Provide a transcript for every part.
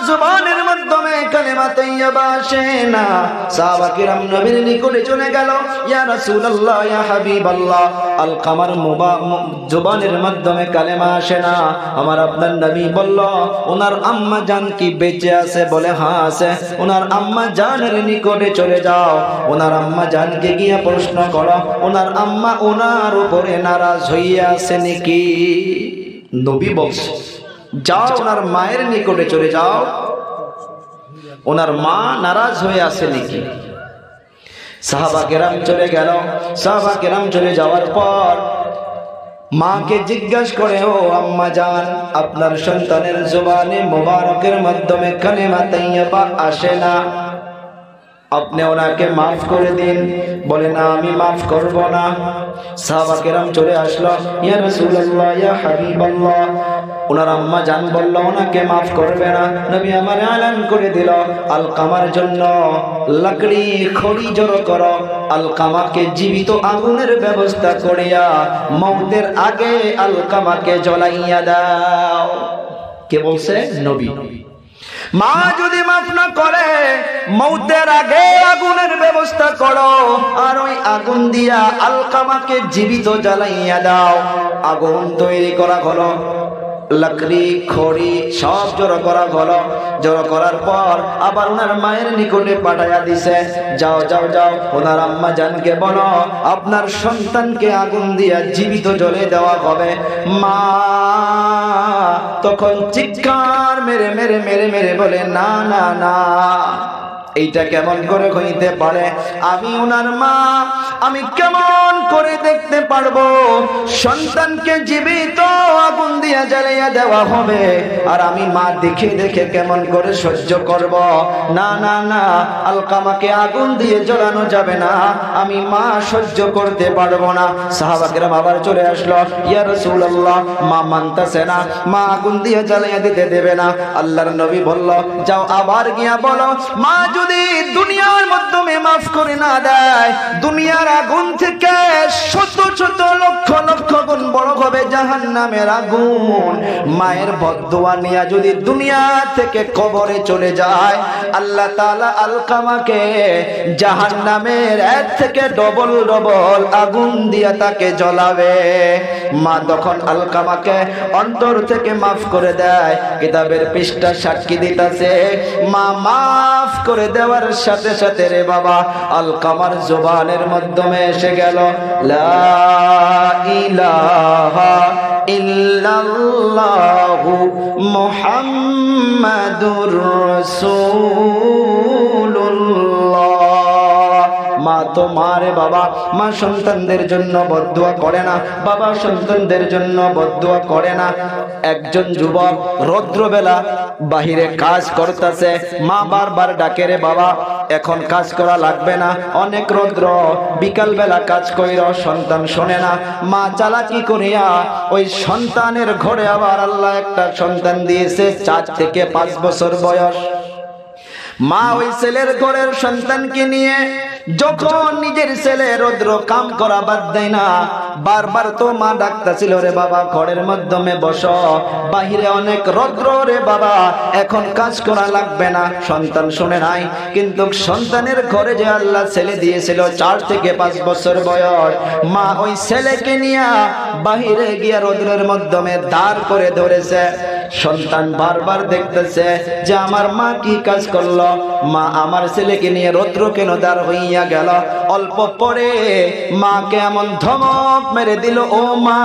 জবানের মাধ্যমে কালেমা তাইয়্যিবা আসে না। সাহাবা কিরাম নবীর নিকটে চলে গেল, ইয়া রাসূলুল্লাহ, ইয়া হাবিবাল্লাহ, আলকামার জবানের মাধ্যমে কালেমা আসে না। আমার আপনার নবী বলল, ওনার আম্মা জান কি বেঁচে আছে? বলে হ্যাঁ আছে। ওনার আম্মা জানের নিকটে চলে যাও, ওনার আম্মা জানকে গিয়ে প্রশ্ন করো, ওনার আম্মা ওনার উপরে নারাজ হইয়া আছে নাকি? নবী বলছে, যাও ওনার মায়ের নিকটে চলে যাও, ওনার মা নারাজ হয়ে আছে নাকি? সাহাবা কেরাম চলে গেল। সাহাবা কেরাম চলে যাওয়ার পর মাকে জিজ্ঞাসা করে, ও আম্মা জান, আপনার সন্তানের জবানে মোবারকের মাধ্যমে কালেমা তাইয়্যিবা আসে না, আপনি ওনাকে মাফ করে দিন। বলে না, আমি মাফ করব না। সাহাবা কেরাম চলে আসলো, ইয়া রাসূলুল্লাহ, ইয়া হাবিবাল্লাহ, ওনার আম্মা জান বলল ওনাকে মাফ করবে না। নবী আমার এলান করে দিল, আলকামার জন্য লাকড়ি খড়ি জড়ো করো, আলকামাকে জীবিত আগুনের ব্যবস্থা করিয়া মওতের আগে আলকামাকে জ্বলাইয়া দাও। কে বলছে? নবী। মা যদি মাফ না করে, মওতের আগে আগুনের ব্যবস্থা করো, আর ওই আগুন দিয়া আলকামাকে জীবিত জ্বালাইয়া দাও। আগুন তৈরি করা হলো, লাকড়ি খড়ি সব জড়ো করা হলো। জড়ো করার পর আবার ওনার মায়ের নিকটে পাঠাইয়া দিছে, যাও যাও যাও, ওনার আম্মা জানকে বলো আপনার সন্তানকে আগুন দিয়া জীবিত জ্বলে দেওয়া হবে। মা তখন চিৎকার মেরে মেরে মেরে মেরে বলে, না না না, এইটা কেমন করে হইতে পারে? আমি ওনার মা, আমি কেমন করে দেখতে পারবো সন্তানকে জীবিত আগুন দিয়া জ্বালাইয়া দেওয়া হবে, আর আমি মা দেখে দেখে কেমন করে সহ্য করব? না না না, আলকামাকে আগুন দিয়ে জ্বালানো যাবে না, আমি মা সহ্য করতে পারবো না। সাহাবা কেরাম আবার চলে আসলো, ইয়া রাসূলুল্লাহ, মা মানতেছে না, মা আগুন দিয়ে জ্বালাইয়া দিতে দেবে না। আল্লাহর নবী বলল, যাও আবার গিয়া বলো, মা যদি দুনিয়ার মাধ্যমে মাফ করে না দেয়, দুনিয়ার আগুন থেকে শত শত লক্ষ লক্ষ গুণ বড় হবে জাহান্নামের আগুন। মায়ের বদদুয়া নিয়ে যদি দুনিয়া থেকে কবরে চলে যায়, আল্লাহ তাআলা আলকামাকে জাহান্নামের এর থেকে ডবল ডবল আগুন দিয়া তাকে জ্বলাবে। মা তখন আলকামাকে অন্তর থেকে মাফ করে দেয়। কিতাবের পৃষ্ঠা সাক্ষী দিতেছে, মা মাফ করে দেওয়ার সাথে সাথে রে বাবা, আলকামার জবানের মাধ্যমে এসে গেল, লা ইলাহা ইল্লাল্লাহু মুহাম্মাদুর রাসূলুল্লাহ। মা তো মা রে বাবা, মা সন্তানদের জন্য বদদুয়া করে না, বাবা সন্তানদের জন্য বদদুয়া করে না। একজন যুবক রৌদ্রবেলা বাহিরে কাজ করতেছে, মা বারবার ডাকে, রে বাবা এখন কাজ করা লাগবে না, অনেক রৌদ্র, বিকাল বেলা কাজ কইর। সন্তান শোনে না। মা চালাকি করিয়া ওই সন্তানের ঘরে আবার আল্লাহ একটা সন্তান দিয়েছে, 4 থেকে 5 বছর বয়স। মা ওই ছেলের ঘরের সন্তানকে নিয়ে যখন নিজের ছেলে রৌদ্র কাম করা বাদ দেয় না, বারবার তো মা ডাকতেছিল, রে বাবা ঘরের মাধ্যমে বসো, বাহিরে অনেক রৌদ্র রে বাবা, এখন কাজ করা লাগবে না। সন্তান শুনে নাই। কিন্তু সন্তানের ঘরে যে আল্লাহ ছেলে দিয়েছিল 4 থেকে 5 বছর বয়স, মা ওই ছেলেকে নিয়ে বাহিরে গিয়া রৌদ্রের মাধ্যমে দাঁড় করে ধরেছে। সন্তান বারবার দেখতেছে যে আমার মা কি কাজ করলো, মা আমার ছেলেকে নিয়ে রৌদ্র কেন দাঁড় হইয়া গেল। অল্প পরে মাকে এমন ধমক মেরে দিল, ও মা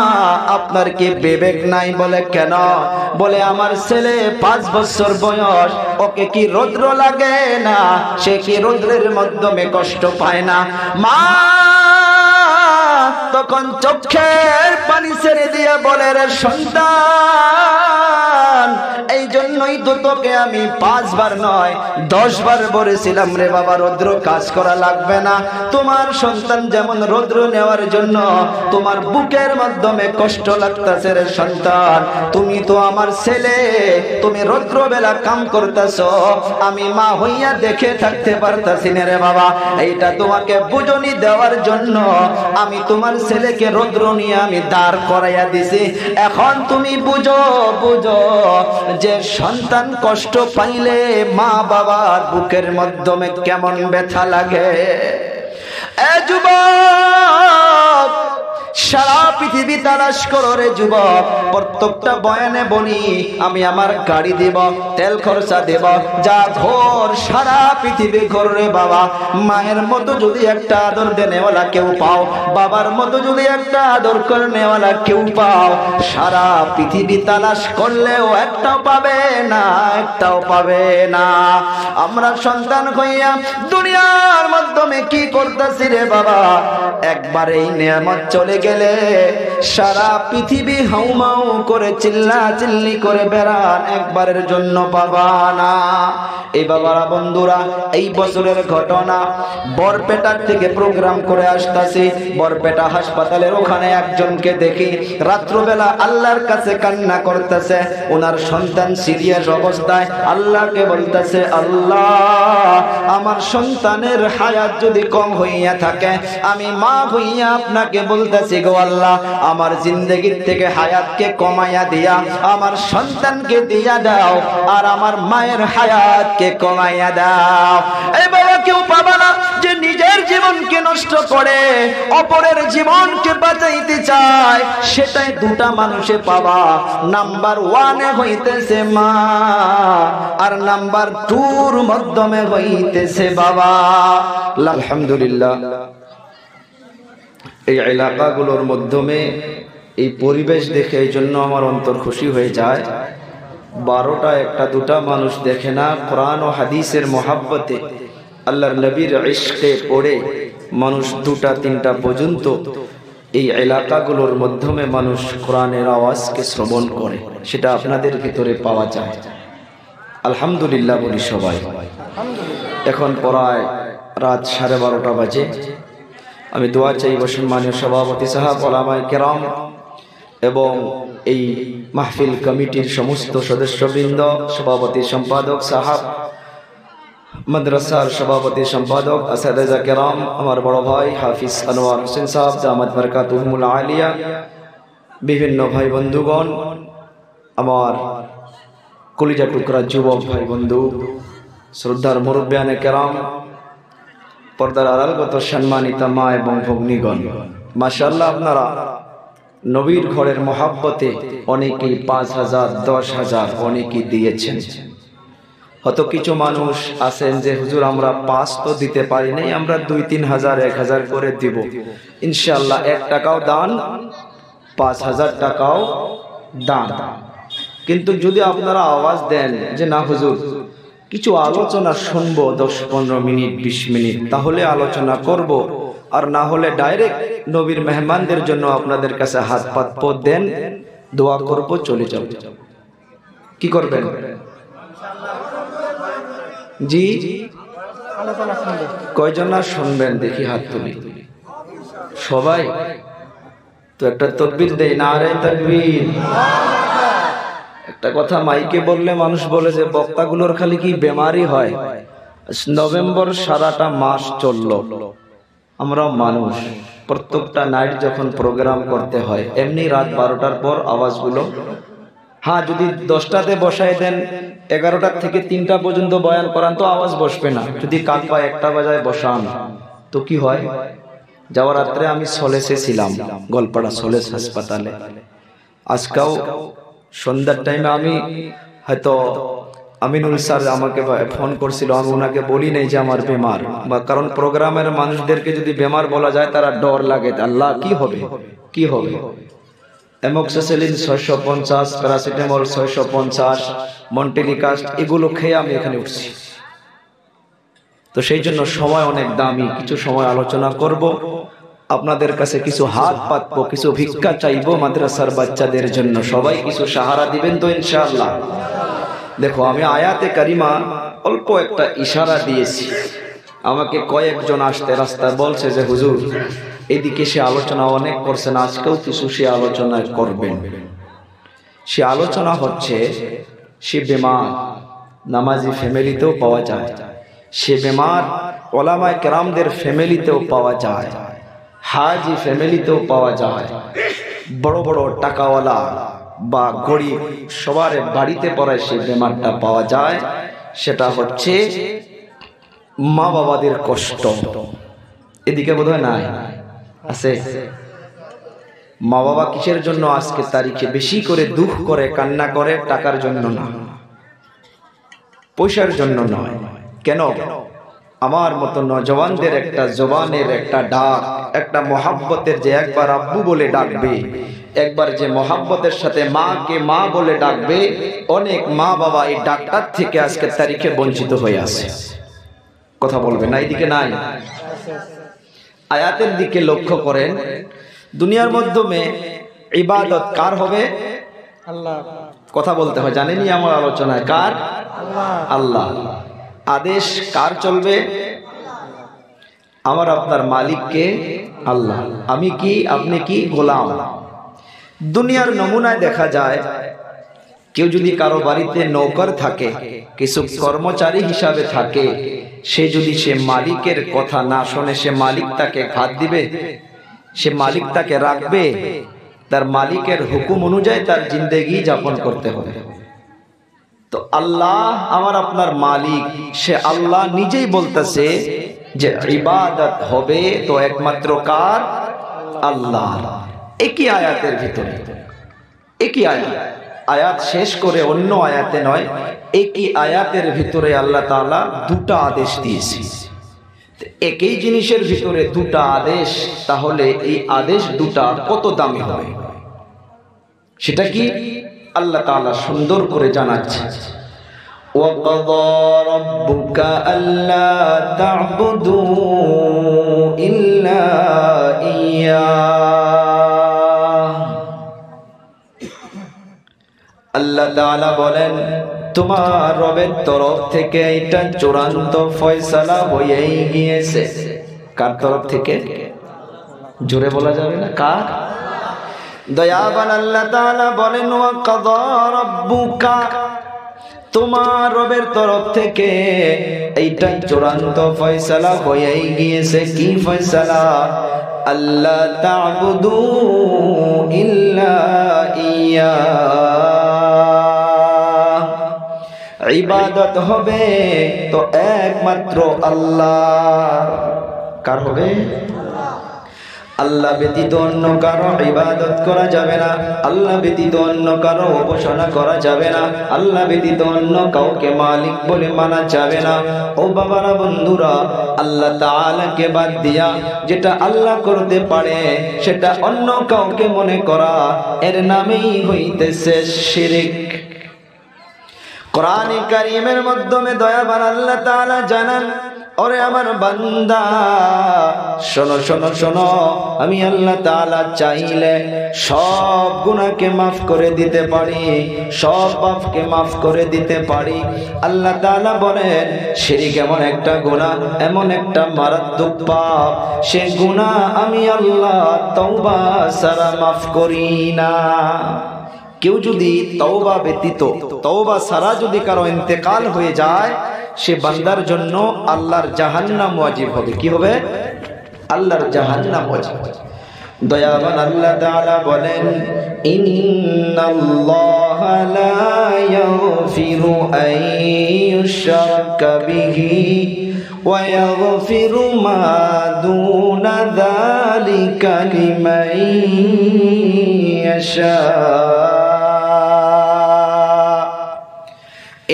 আপনার কি বিবেক নাই? বলে কেন? বলে আমার ছেলে 5 বছর বয়স, ওকে কি রৌদ্র লাগে না? সে কি রৌদ্রের মাধ্যমে কষ্ট পায় না? মা তখন চোখের পানি ছেড়ে দিয়ে বলে, রে সন্তান, এই জন্যই তো তোকে আমি 5 বার নয় 10 বার বলেছিলাম, রে বাবা রৌদ্র কাজ করা লাগবে না। তোমার সন্তান যেমন রৌদ্র নেওয়ার জন্য তোমার বুকের মাধ্যমে কষ্ট লাগতেছে, রে সন্তান, তুমি তো আমার ছেলে, তুমি রৌদ্র বেলা কাম করতেছো, আমি মা হইয়া দেখে থাকতে পারতাছি না রে বাবা। এইটা তোমাকে বুঝনি দেওয়ার জন্য আমি তোমার ছেলেকে রৌদ্র নিয়ে আমি দাঁড় করাইয়া দিছি। এখন তুমি বুঝো বুঝো যে সন্তান কষ্ট পাইলে মা বাবার বুকের মাধ্যমে কেমন ব্যথা লাগে। এ যুবক, সারা পৃথিবী তালাশ করো রে যুবক। প্রত্যেকটা বয়ানে বলি আমি আমার গাড়ি দেব, তেল খরচা দেব, যা ঘর সারা পৃথিবী ঘর রে বাবা। মায়ের মতো যদি একটা আদর দেনেওয়ালা কেউ পাও, বাবার মতো যদি একটা আদর করনেওয়ালা কেউ পাও, সারা পৃথিবী তালাশ করলেও একটাও পাবে না, একটাও পাবে না। আমরা সন্তান হইয়া দুনিয়ার মাধ্যমে কি করতেছি রে বাবা? একবার এই নিয়ামত চলে গেলে সারা পৃথিবী হাউমাউ করে চিল্লা চিল্লি করে বেড়ান, একবারের জন্য পাবা না। এই বাবারা বন্ধুরা, এই বছরের ঘটনা, বরপেটার থেকে প্রোগ্রাম করে আসতেছি। বরপেটা হাসপাতালের ওখানে একজনকে দেখি রাত্রবেলা আল্লাহর কাছে কান্না করতেছে। ওনার সন্তান সিরিয়াস অবস্থায় আল্লাহকে বলতেছে, আল্লাহ আমার সন্তানের হায়াত যদি কম হইয়া থাকে, আমি মা হইয়া আপনাকে বলতেছি গো আল্লাহ, আমার জিন্দগির থেকে হায়াতকে কমাইয়া দিয়া আমার সন্তানকে দিয়া দাও, আর আমার মায়ের হায়াতকে কমাইয়া দাও। এই বাবা, কেউ পাবা না যে নিজের জীবনকে নষ্ট করে অপরের জীবনকে বাঁচাইতে চায়। সেটাই দুটা মানুষে পাবা। নাম্বার 1 হইতেছে মা, আর নাম্বার 2 মাধ্যমে হইতেছে বাবা। আলহামদুলিল্লাহ, এই এলাকাগুলোর মাধ্যমে এই পরিবেশ দেখে এই জন্য আমার অন্তর খুশি হয়ে যায়। 12টা 1টা 2টা মানুষ দেখে না, কোরআন ও হাদিসের মহাব্বতে আল্লাহর নবীর ইশকে পড়ে মানুষ 2টা 3টা পর্যন্ত এই এলাকাগুলোর মাধ্যমে মানুষ কোরআনের আওয়াজকে শ্রবণ করে, সেটা আপনাদের ভিতরে পাওয়া যায়। আলহামদুলিল্লাহ বলি সবাই। এখন প্রায় রাত 12:30 বাজে। আমি দোয়া চাইব সম্মানীয় সভাপতি সাহেব, ওলামায়ে কেরাম এবং এই মাহফিল কমিটির সমস্ত সদস্যবৃন্দ, সভাপতি সম্পাদক সাহেব, মাদ্রাসার সভাপতি সম্পাদক আসাদেজা কেরাম, আমার বড় ভাই হাফিজ আনোয়ার হোসেন সাহেব জামাত বারকাতুহুমুল আলিয়া, বিভিন্ন ভাই বন্ধুগণ, আমার কলিজা টুকরা যুবক ভাই বন্ধু, শ্রদ্ধার মুরব্বিয়ানে কেরাম, পর্দার আড়ালগত সম্মানিতা মা এবং ভগ্নীগণ, মাশাআল্লাহ আপনারা নবীর ঘরের মহাব্বতে অনেকেই 5,000 10,000 অনেকেই দিয়েছেন। হয়তো কিছু মানুষ আছেন যে হুজুর আমরা 5 তো দিতে পারি নাই, আমরা 2-3 হাজার 1,000 করে দিব। ইনশাআল্লাহ 1 টাকাও দান, 5,000 টাকাও দান। কিন্তু যদি আপনারা আওয়াজ দেন যে না হুজুর কিছু আলোচনা শুনবো 10-15 মিনিট 20 মিনিট, তাহলে আলোচনা করব, আর না হলে ডাইরেক্ট নবীর মেহমানদের জন্য আপনাদের কাছে হাত পাতব, দেন দোয়া করব, চলে যাব। কি করবেন? জি, কয়জন শুনবেন দেখি হাত তুলি। সবাই তো একটা তাকবীর দেই, নারে তাকবীর। একটা কথা মাইকে বললে মানুষ বলে যে বক্তাগুলোর খালি কি বেমারি হয়। নভেম্বর সারাটা মাস চললো, আমরা মানুষ, প্রত্যেকটা নাইট যখন প্রোগ্রাম করতে হয় এমনি রাত 12টার পর আওয়াজগুলো, হ্যাঁ যদি 10টাতে বসায় দেন 11টা থেকে 3টা পর্যন্ত বয়ান করান তো আওয়াজ বসবে না। যদি কাল পায় 1টা বাজায় বসান তো কি হয়? যাওয়ার রাত্রে আমি সলেসে ছিলাম, গোলপাড়া সলেস হাসপাতালে। আজকাও সন্ধ্যার টাইমে আমি হয়তো আমিনুল স্যার আমাকে ফোন করছিল, আমি ওনাকে বলি নাই যে আমার বেমার, বা কারণ প্রোগ্রামের মানুষদেরকে যদি বেমার বলা যায় তারা ডর লাগে, আল্লাহ কি হবে কি হবে। অ্যামোক্সিসিলিন 650, প্যারাসিটামল 650, মন্টেলিকাস্ট এগুলো খেয়ে আমি এখানে উঠছি। তো সেই জন্য সময় অনেক দামি, কিছু সময় আলোচনা করব, আপনাদের কাছে কিছু হাত পাতবো, কিছু ভিক্ষা চাইবো মাদ্রাসার বাচ্চাদের জন্য। সবাই কিছু সাহারা দিবেন তো ইনশাআল্লাহ। দেখো আমি আয়াতে কারিমা অল্প একটা ইশারা দিয়েছি, আমাকে কয়েকজন আসতে রাস্তায় বলছে যে হুজুর এদিকে সে আলোচনা অনেক করছেন, আজকেও কিছু সে আলোচনা করবেন। সে আলোচনা হচ্ছে সে বেমার, নামাজি ফ্যামিলিতেও পাওয়া যায়, সে বেমার ওলামায়ে কেরামদের ফ্যামিলিতেও পাওয়া যায়, হাজি ফ্যামিলিতেও পাওয়া যায়, বড় বড় টাকাওয়ালা বা গরিব সবার বাড়িতে পড়ায় সেই বেমারটা পাওয়া যায়, সেটা হচ্ছে মা বাবাদের কষ্ট। এদিকে বোধহয় নাই, আছে? মা বাবা কিসের জন্য আজকে তারিখে বেশি করে দুঃখ করে, কান্না করে? টাকার জন্য না, পয়সার জন্য নয়। কেন? আমার মতো নজওয়ানদের একটা জবানের একটা ডাক, একটা মহাব্বতের, যে একবার আব্বু বলে ডাকবে, একবার যে মহাব্বতের সাথে মাকে মা বলে ডাকবে, অনেক মা বাবা এই ডাকটার থেকে আজকের তারিখে বঞ্চিত হয়ে আছে। কথা বলবে না? এইদিকে নাই? আয়াতের দিকে লক্ষ্য করেন। দুনিয়ার মাধ্যমে ইবাদত কার হবে? আল্লাহ। কথা বলতে হয়, জানেনই আমার আলোচনায়, কার? আল্লাহ। আদেশ কার চলবে? আমার আপনার মালিককে আল্লাহ। আমি কি, আপনি কি? গোলাম। দুনিয়ার নমুনায় দেখা যায়, কেউ যদি কারো বাড়িতে নৌকর থাকে, কিছু কর্মচারী হিসাবে থাকে, সে যদি সে মালিকের কথা না শোনে, সে মালিক তাকে ভাত দিবে? সে মালিক তাকে রাখবে? তার মালিকের হুকুম অনুযায়ী তার জিন্দেগি যাপন করতে হবে। তো আল্লাহ আমার আপনার মালিক, সে আল্লাহ নিজেই বলতেছে যে ইবাদত হবে তো একমাত্র কার? আল্লাহ। একই আয়াতের ভিতরে, একই আয়াত শেষ করে অন্য আয়াতে নয়, একই আয়াতের ভিতরে আল্লাহ তাআলা দুটা আদেশ দিয়েছে। একই জিনিসের ভিতরে দুটা আদেশ, তাহলে এই আদেশ দুটা কত দামি হবে সেটা কি আল্লাহ তাআলা সুন্দর করে জানাচ্ছে। وَقَضَى رَبُّكَ أَلَّا تَعْبُدُوا إِلَّا إِيَّاهُ। আল্লাহ তাআলা বলেন, তোমার রবের তরফ থেকে এটা চূড়ান্ত ফয়সালা হয়েই গিয়েছে। কার তরফ থেকে? জোরে বলা যাবে না, কার? দয়াবান আল্লাহ তাআলা বলেন, ওয়াকাযা রাব্বুকা, তোমার রবের তরফ থেকে এইটা চূড়ান্ত ফয়সালা হয়েই গিয়েছে। কি ফয়সালা? আল্লাহ তা'বুদু ইল্লা ইয়া, ইবাদত হবে তো একমাত্র আল্লাহ। কার হবে? আল্লাহ ব্যতীত অন্য কারো ইবাদত করা যাবে না, আল্লাহ ব্যতীত অন্য কারো উপাসনা করা যাবে না, আল্লাহ ব্যতীত অন্য কাউকে মালিক বলে মানা যাবে না। ও বাবারা, বন্ধুরা, আল্লাহ তাআলাকে বাদ দিয়া যেটা আল্লাহ করতে পারে সেটা অন্য কাউকে মনে করা, এর নামেই হইতেছে শিরক। কোরআনে কারীমের মাধ্যমে দয়াবান আল্লাহ তাআলা জানান, ওরে আমার বান্দা, শোনো শোনো শোনো, আমি আল্লাহ তাআলা চাইলে সব গুনাহকে মাফ করে দিতে পারি, সব পাপকে মাফ করে দিতে পারি। আল্লাহ তাআলা বলেন, শিরক এমন একটা গুনাহ, এমন একটা মারাত্মক পাপ, সে গুনাহ আমি আল্লাহ তওবা ছাড়া মাফ করি না। কেউ যদি তওবা ব্যতীত, তওবা ছাড়া যদি কারো ইন্তেকাল হয়ে যায়, সে বান্দার জন্য আল্লাহর জাহান্নাম ওয়াজিব হবে। কি হবে? আল্লাহর জাহান্নাম ওয়াজিব। দয়াবান আল্লাহ তাআলা বলেন, ইন্নাল্লাহা লা ইয়াগফিরু আন ইউশরাকা বিহি ওয়া ইয়াগফিরু মা দুনা যালিকা লিমান ইয়াশা।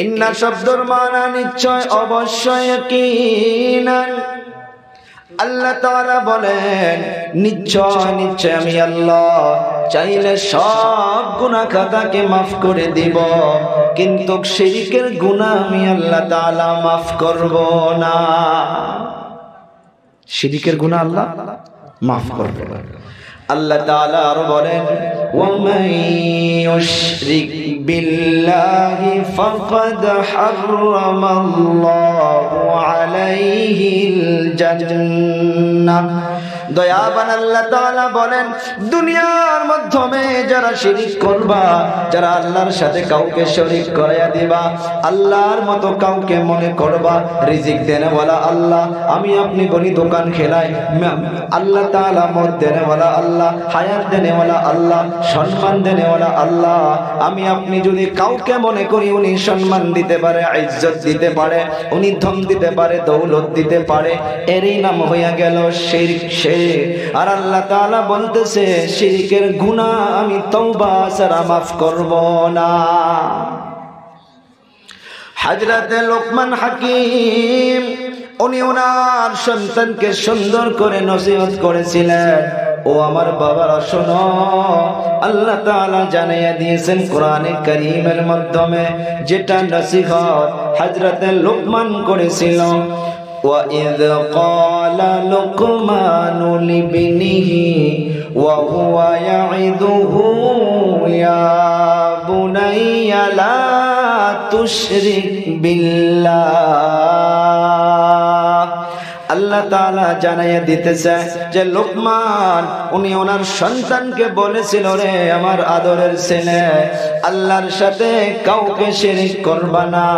ইন্না শব্দর মানা নিশ্চয়, অবশ্যই, ইয়াকিনান। আল্লাহ তাআলা বলেন, নিশ্চয় নিশ্চয় আমি আল্লাহ চাইলে সব গুনাহ খাতাকে মাফ করে দিব, কিন্তু শিরকের গুনাহ আমি আল্লাহ তাআলা মাফ করব না। শিরকের গুনাহ আল্লাহ মাফ করবে না। আল্লাহ তাআলা আরো বলেন, ওয়ামান ইউশরিক বিল্লাহি ফাকাদ হারামাল্লাহু আলাইহিল জান্নাহ। দয়াবান আল্লাহ তাআলা বলেন, দুনিয়ার মাধ্যমে যারা শিরিক করবা, যারা আল্লাহর সাথে কাউকে শরীক করাইয়া দিবা, আল্লাহর মতো কাউকে মনে করবা, রিজিক দেনেওয়ালা আল্লাহ, আমি আপনি বলি দোকান খেলাই, আল্লাহ তাআলা মত দেনেওয়ালা আল্লাহ, হায়াত দেনেওয়ালা আল্লাহ, সম্মান দেনেওয়ালা আল্লাহ। আমি আপনি যদি কাউকে মনে করি উনি সম্মান দিতে পারে, ইজ্জত দিতে পারে, উনি ধন দিতে পারে, দৌলত দিতে পারে, এরই নাম হইয়া গেল শিরক। আর আল্লাহ তাআলা বলতেছে শিরকের গুনাহ আমি তওবা ছাড়া মাফ করব না। হযরতে লোকমান হাকিম উনি ওনার সন্তানকে সুন্দর করে নসিহত করেছিলেন, ও আমার বাবারা শোনো, আল্লাহ তাআলা জানাইয়া দিয়েছেন কোরআনে কারীমের মাধ্যমে, যেটা নসিহত হযরতে লোকমান করেছিল। وَإِذْ قَالَ لُقْمَانُ لِابْنِهِ وَهُوَ يَعِظُهُ يَا بُنَيَّ لَا تُشْرِكْ بِاللَّهِ। আল্লাহ তাআলা জানাইয়া দিতেছে যে লোকমান উনি ওনার সন্তানকে বলেছিল, রে আমার আদরের ছেলে, আল্লাহর সাথে কাউকে শিরক করবা না,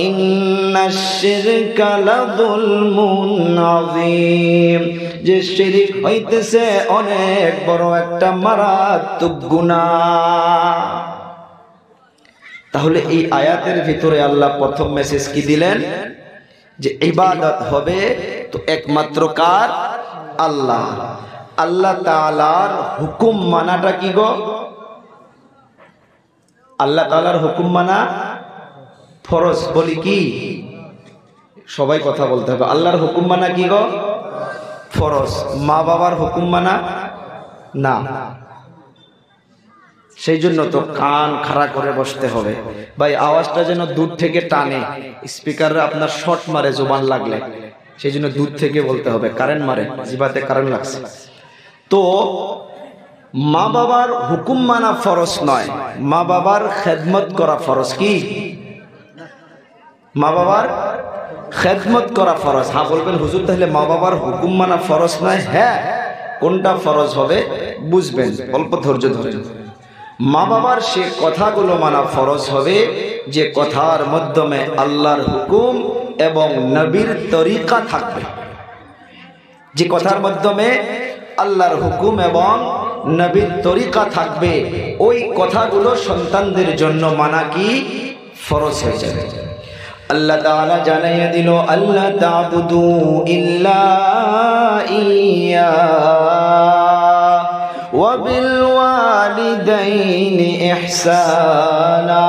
ইন্নাশ শিরকা লাযুলমুন আযীম, যে শিরক হইতেছে অনেক বড় একটা মারাত্মক গুনাহ। তাহলে এই আয়াতের ভিতরে আল্লাহ প্রথম মেসেজ কি দিলেন? যে ইবাদত হবে তো একমাত্র কার? আল্লাহ। আল্লাহ তাআলার হুকুম মানাটা কি গো? আল্লাহ তাআলার হুকুম মানা ফরজ। বলি কি? সবাই কথা বলতে হবে। আল্লাহর হুকুম মানা কি গো? ফরজ। মা বাবার হুকুম মানা না। সেই জন্য তো কান খাড়া করে বসতে হবে ভাই, আওয়াজটা যেন দূর থেকে টানে, স্পিকাররা আপনার শর্ট মারে জবান লাগলে, সেই জন্য দূর থেকে বলতে হবে, কারেন্ট মারে, জিবাতে কারেন্ট লাগছে। তো মা বাবার হুকুম মানা ফরজ নয়, মা বাবার খেদমত করা ফরজ। কি? মা বাবার খেদমত করা ফরজ। হ্যাঁ বলবেন হুজুর তাহলে মা বাবার হুকুম মানা ফরজ নয়? হ্যাঁ, কোনটা ফরজ হবে বুঝবেন, অল্প ধৈর্য ধরেন। মা বাবার সে কথাগুলো মানা ফরজ হবে যে কথার মাধ্যমে আল্লাহর হুকুম এবং নবীর তরিকা থাকবে। যে কথার মাধ্যমে আল্লাহর হুকুম এবং নবীর তরিকা থাকবে, ওই কথাগুলো সন্তানদের জন্য মানা কি ফরজ হয়ে যাবে। আল্লাহ তাআলা জানাইয়া দিল, আল্লাহ তা'বুদু ইল্লা ইয়্যা ওয়া বিল ওয়ালিদাইনি ইহসানা।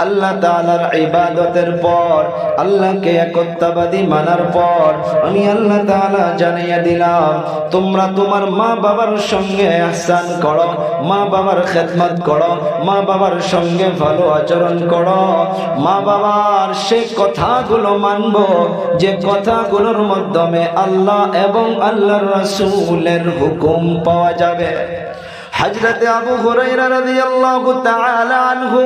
আল্লাহ তাআলার ইবাদতের পর, আল্লাহকে একত্ববাদী মানার পর আমি আল্লাহ তাআলা জানিয়ে দিলাম, তোমরা তোমার মা বাবার সঙ্গে ইহসান করো, মা বাবার খেদমত করো, মা বাবার সঙ্গে ভালো আচরণ করো, মা বাবার সে কথাগুলো মানবো যে কথাগুলোর মাধ্যমে আল্লাহ এবং আল্লাহর রাসূলের হুকুম পাওয়া যাবে। হযরতে আবু হুরায়রা রাদিয়াল্লাহু তাআলা আনহু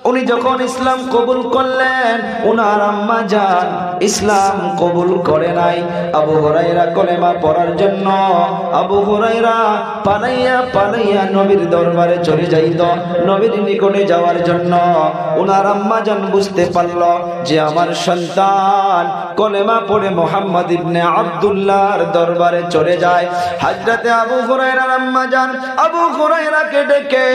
উনি যখন ইসলাম কবুল করলেন, ওনার আম্মা জান ইসলাম কবুল করে নাই। আবু হুরায়রা কলেমা পড়ার জন্য আবু হুরায়রা পালাইয়া পালাইয়া নবীর দরবারে চলে যাইত। নবীর নিকটে যাওয়ার জন্য ওনার আম্মা জান বুঝতে পারল যে আমার সন্তান কলেমা পড়ে মুহাম্মদ ইবনে আব্দুল্লাহর দরবারে চলে যায়। হযরতে আবু হুরায়রার আম্মা জান আবু হুরায়রাকে ডেকে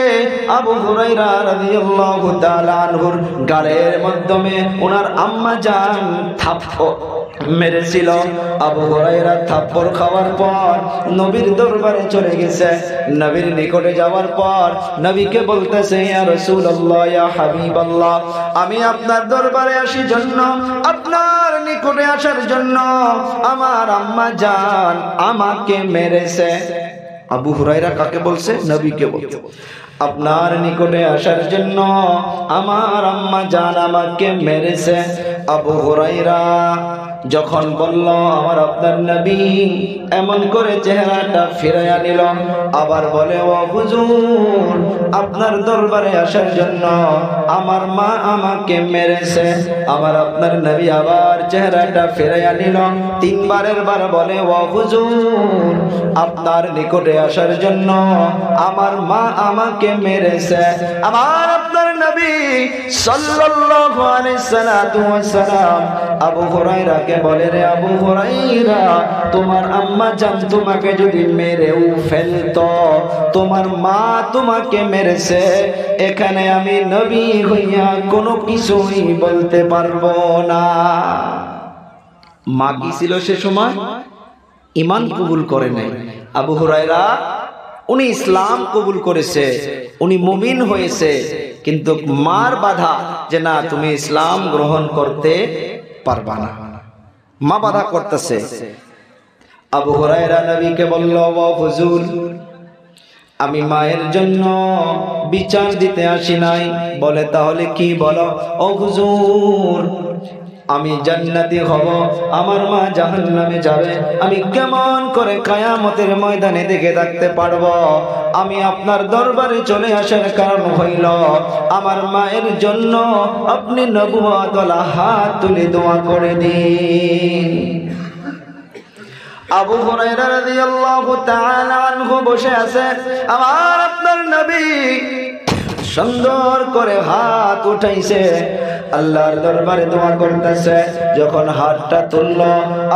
আবু হুরায়রা রাদিয়াল্লাহু তাআলা আনহুর গালের মাধ্যমে ওনার আম্মা জান থাপ্পড় মেরেছিল। আবু হুরায়রা থাপ্পড় খাওয়ার পর নবীর দরবারে চলে গেছে। নবীর নিকটে যাওয়ার পর নবীকে বলতেছে, ইয়া রাসূলুল্লাহ, ইয়া হাবিবাল্লাহ, আমি আপনার দরবারে আসি জন্য, আপনার নিকটে আসার জন্য আমার আম্মা জান আমাকে মেরেছে। আবু হুরায়রা কাকে বলছে? নবীকে বলছে। আপনার নিকটে আসার জন্য আমার আম্মা জান আমাকে মেরেছে। আবু হুরায়রা যখন বলল আমার আপনার নবী, এমন করে চেহারাটা ফিরাইয়া নিল, আবার বলে, ও হুজুর, আপনার দরবারে আসার জন্য আমার মা আমাকে মেরেছে। আমার আপনার নবী আবার চেহারাটা ফেরাইয়া নিল, তিনবারের বার বলে ও হুজুর আপনার নিকটে আসার জন্য আমার মা আমাকে মেরেছে। আমার আপনার নবী সাল্লাল্লাহু আলাইহি সাল্লাম আবু হুরায়রাকে বলে, রে আবু হুরায়রা, তোমার আম্মা জান তোমাকে যদি মেরেও ফেলতো, তোমার মা তোমাকে মেরেছে, এখানে আমি নবী হইয়া কোনো কিছুই বলতে পারবো না। মা কি ছিল সে সময়? ঈমান কবুল করে নাই। আবু হুরায়রা উনি ইসলাম কবুল করেছে, উনি মুমিন হয়েছে, কিন্তু মার বাধা যে না তুমি ইসলাম গ্রহণ করতে পারবা না, মা বাধা করতেছে। আবু হুরায়রা নবীকে বলল, ও হুজুর আমি মায়ের জন্য বিচার দিতে আসি নাই। বলে তাহলে কি বলো? ও হুজুর আমি জান্নাতি হব, আমার মা জাহান্নামে যাবে, আমি কেমন করে কিয়ামতের ময়দানে দেখে থাকতে পারবো? আমি আপনার দরবারে চলে আসার কারণ হইল আমার মায়ের জন্য আপনি নবুয়ত ওয়ালা হাত তুলে দোয়া করে দিন। আবু হুরায়রা রাদিয়াল্লাহু তাআলা আনহু বসে আছে, আমার আপনার নবী সুন্দর করে হাত উঠাইছে, আল্লাহর দরবারে দোয়া করতেছে। যখন হাতটা তুলল,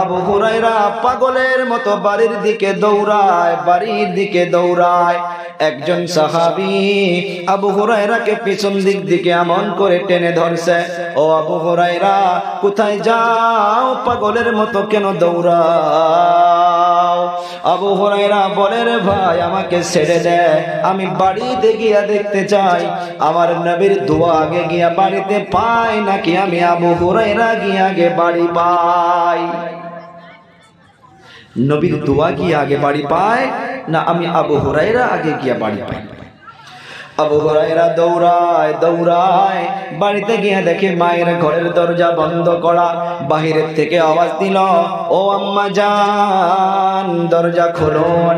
আবু হুরায়রা পাগলের মতো বাড়ির দিকে দৌড়ায়, বাড়ির দিকে দৌড়ায়। একজন সাহাবী আবু হুরায়রাকে পিছন দিক দিকে এমন করে টেনে ধরছে, ও আবু হুরায়রা কোথায় যাও? পাগলের মতো কেন দৌড়াও? আবু হুরায়রা বলে, রে ভাই আমাকে ছেড়ে দে, আমি বাড়িতে গিয়া দেখতে চাই আমার নবীর দোয়া আগে গিয়া বাড়িতে পাই নাকি আমি আবু হুরায়রা গিয়া আগে বাড়ি পাই। নবীর দোয়া গিয়া আগে বাড়ি পায় না আমি আবু হুরায়রা আগে গিয়া বাড়ি পাই? আবু হুরায়রা দৌড়ায় দৌড়ায় বাড়িতে গিয়ে দেখে মায়ের ঘরের দরজা বন্ধ করা। বাহিরের থেকে আওয়াজ দিল, ও আম্মা জান দরজা খুলুন।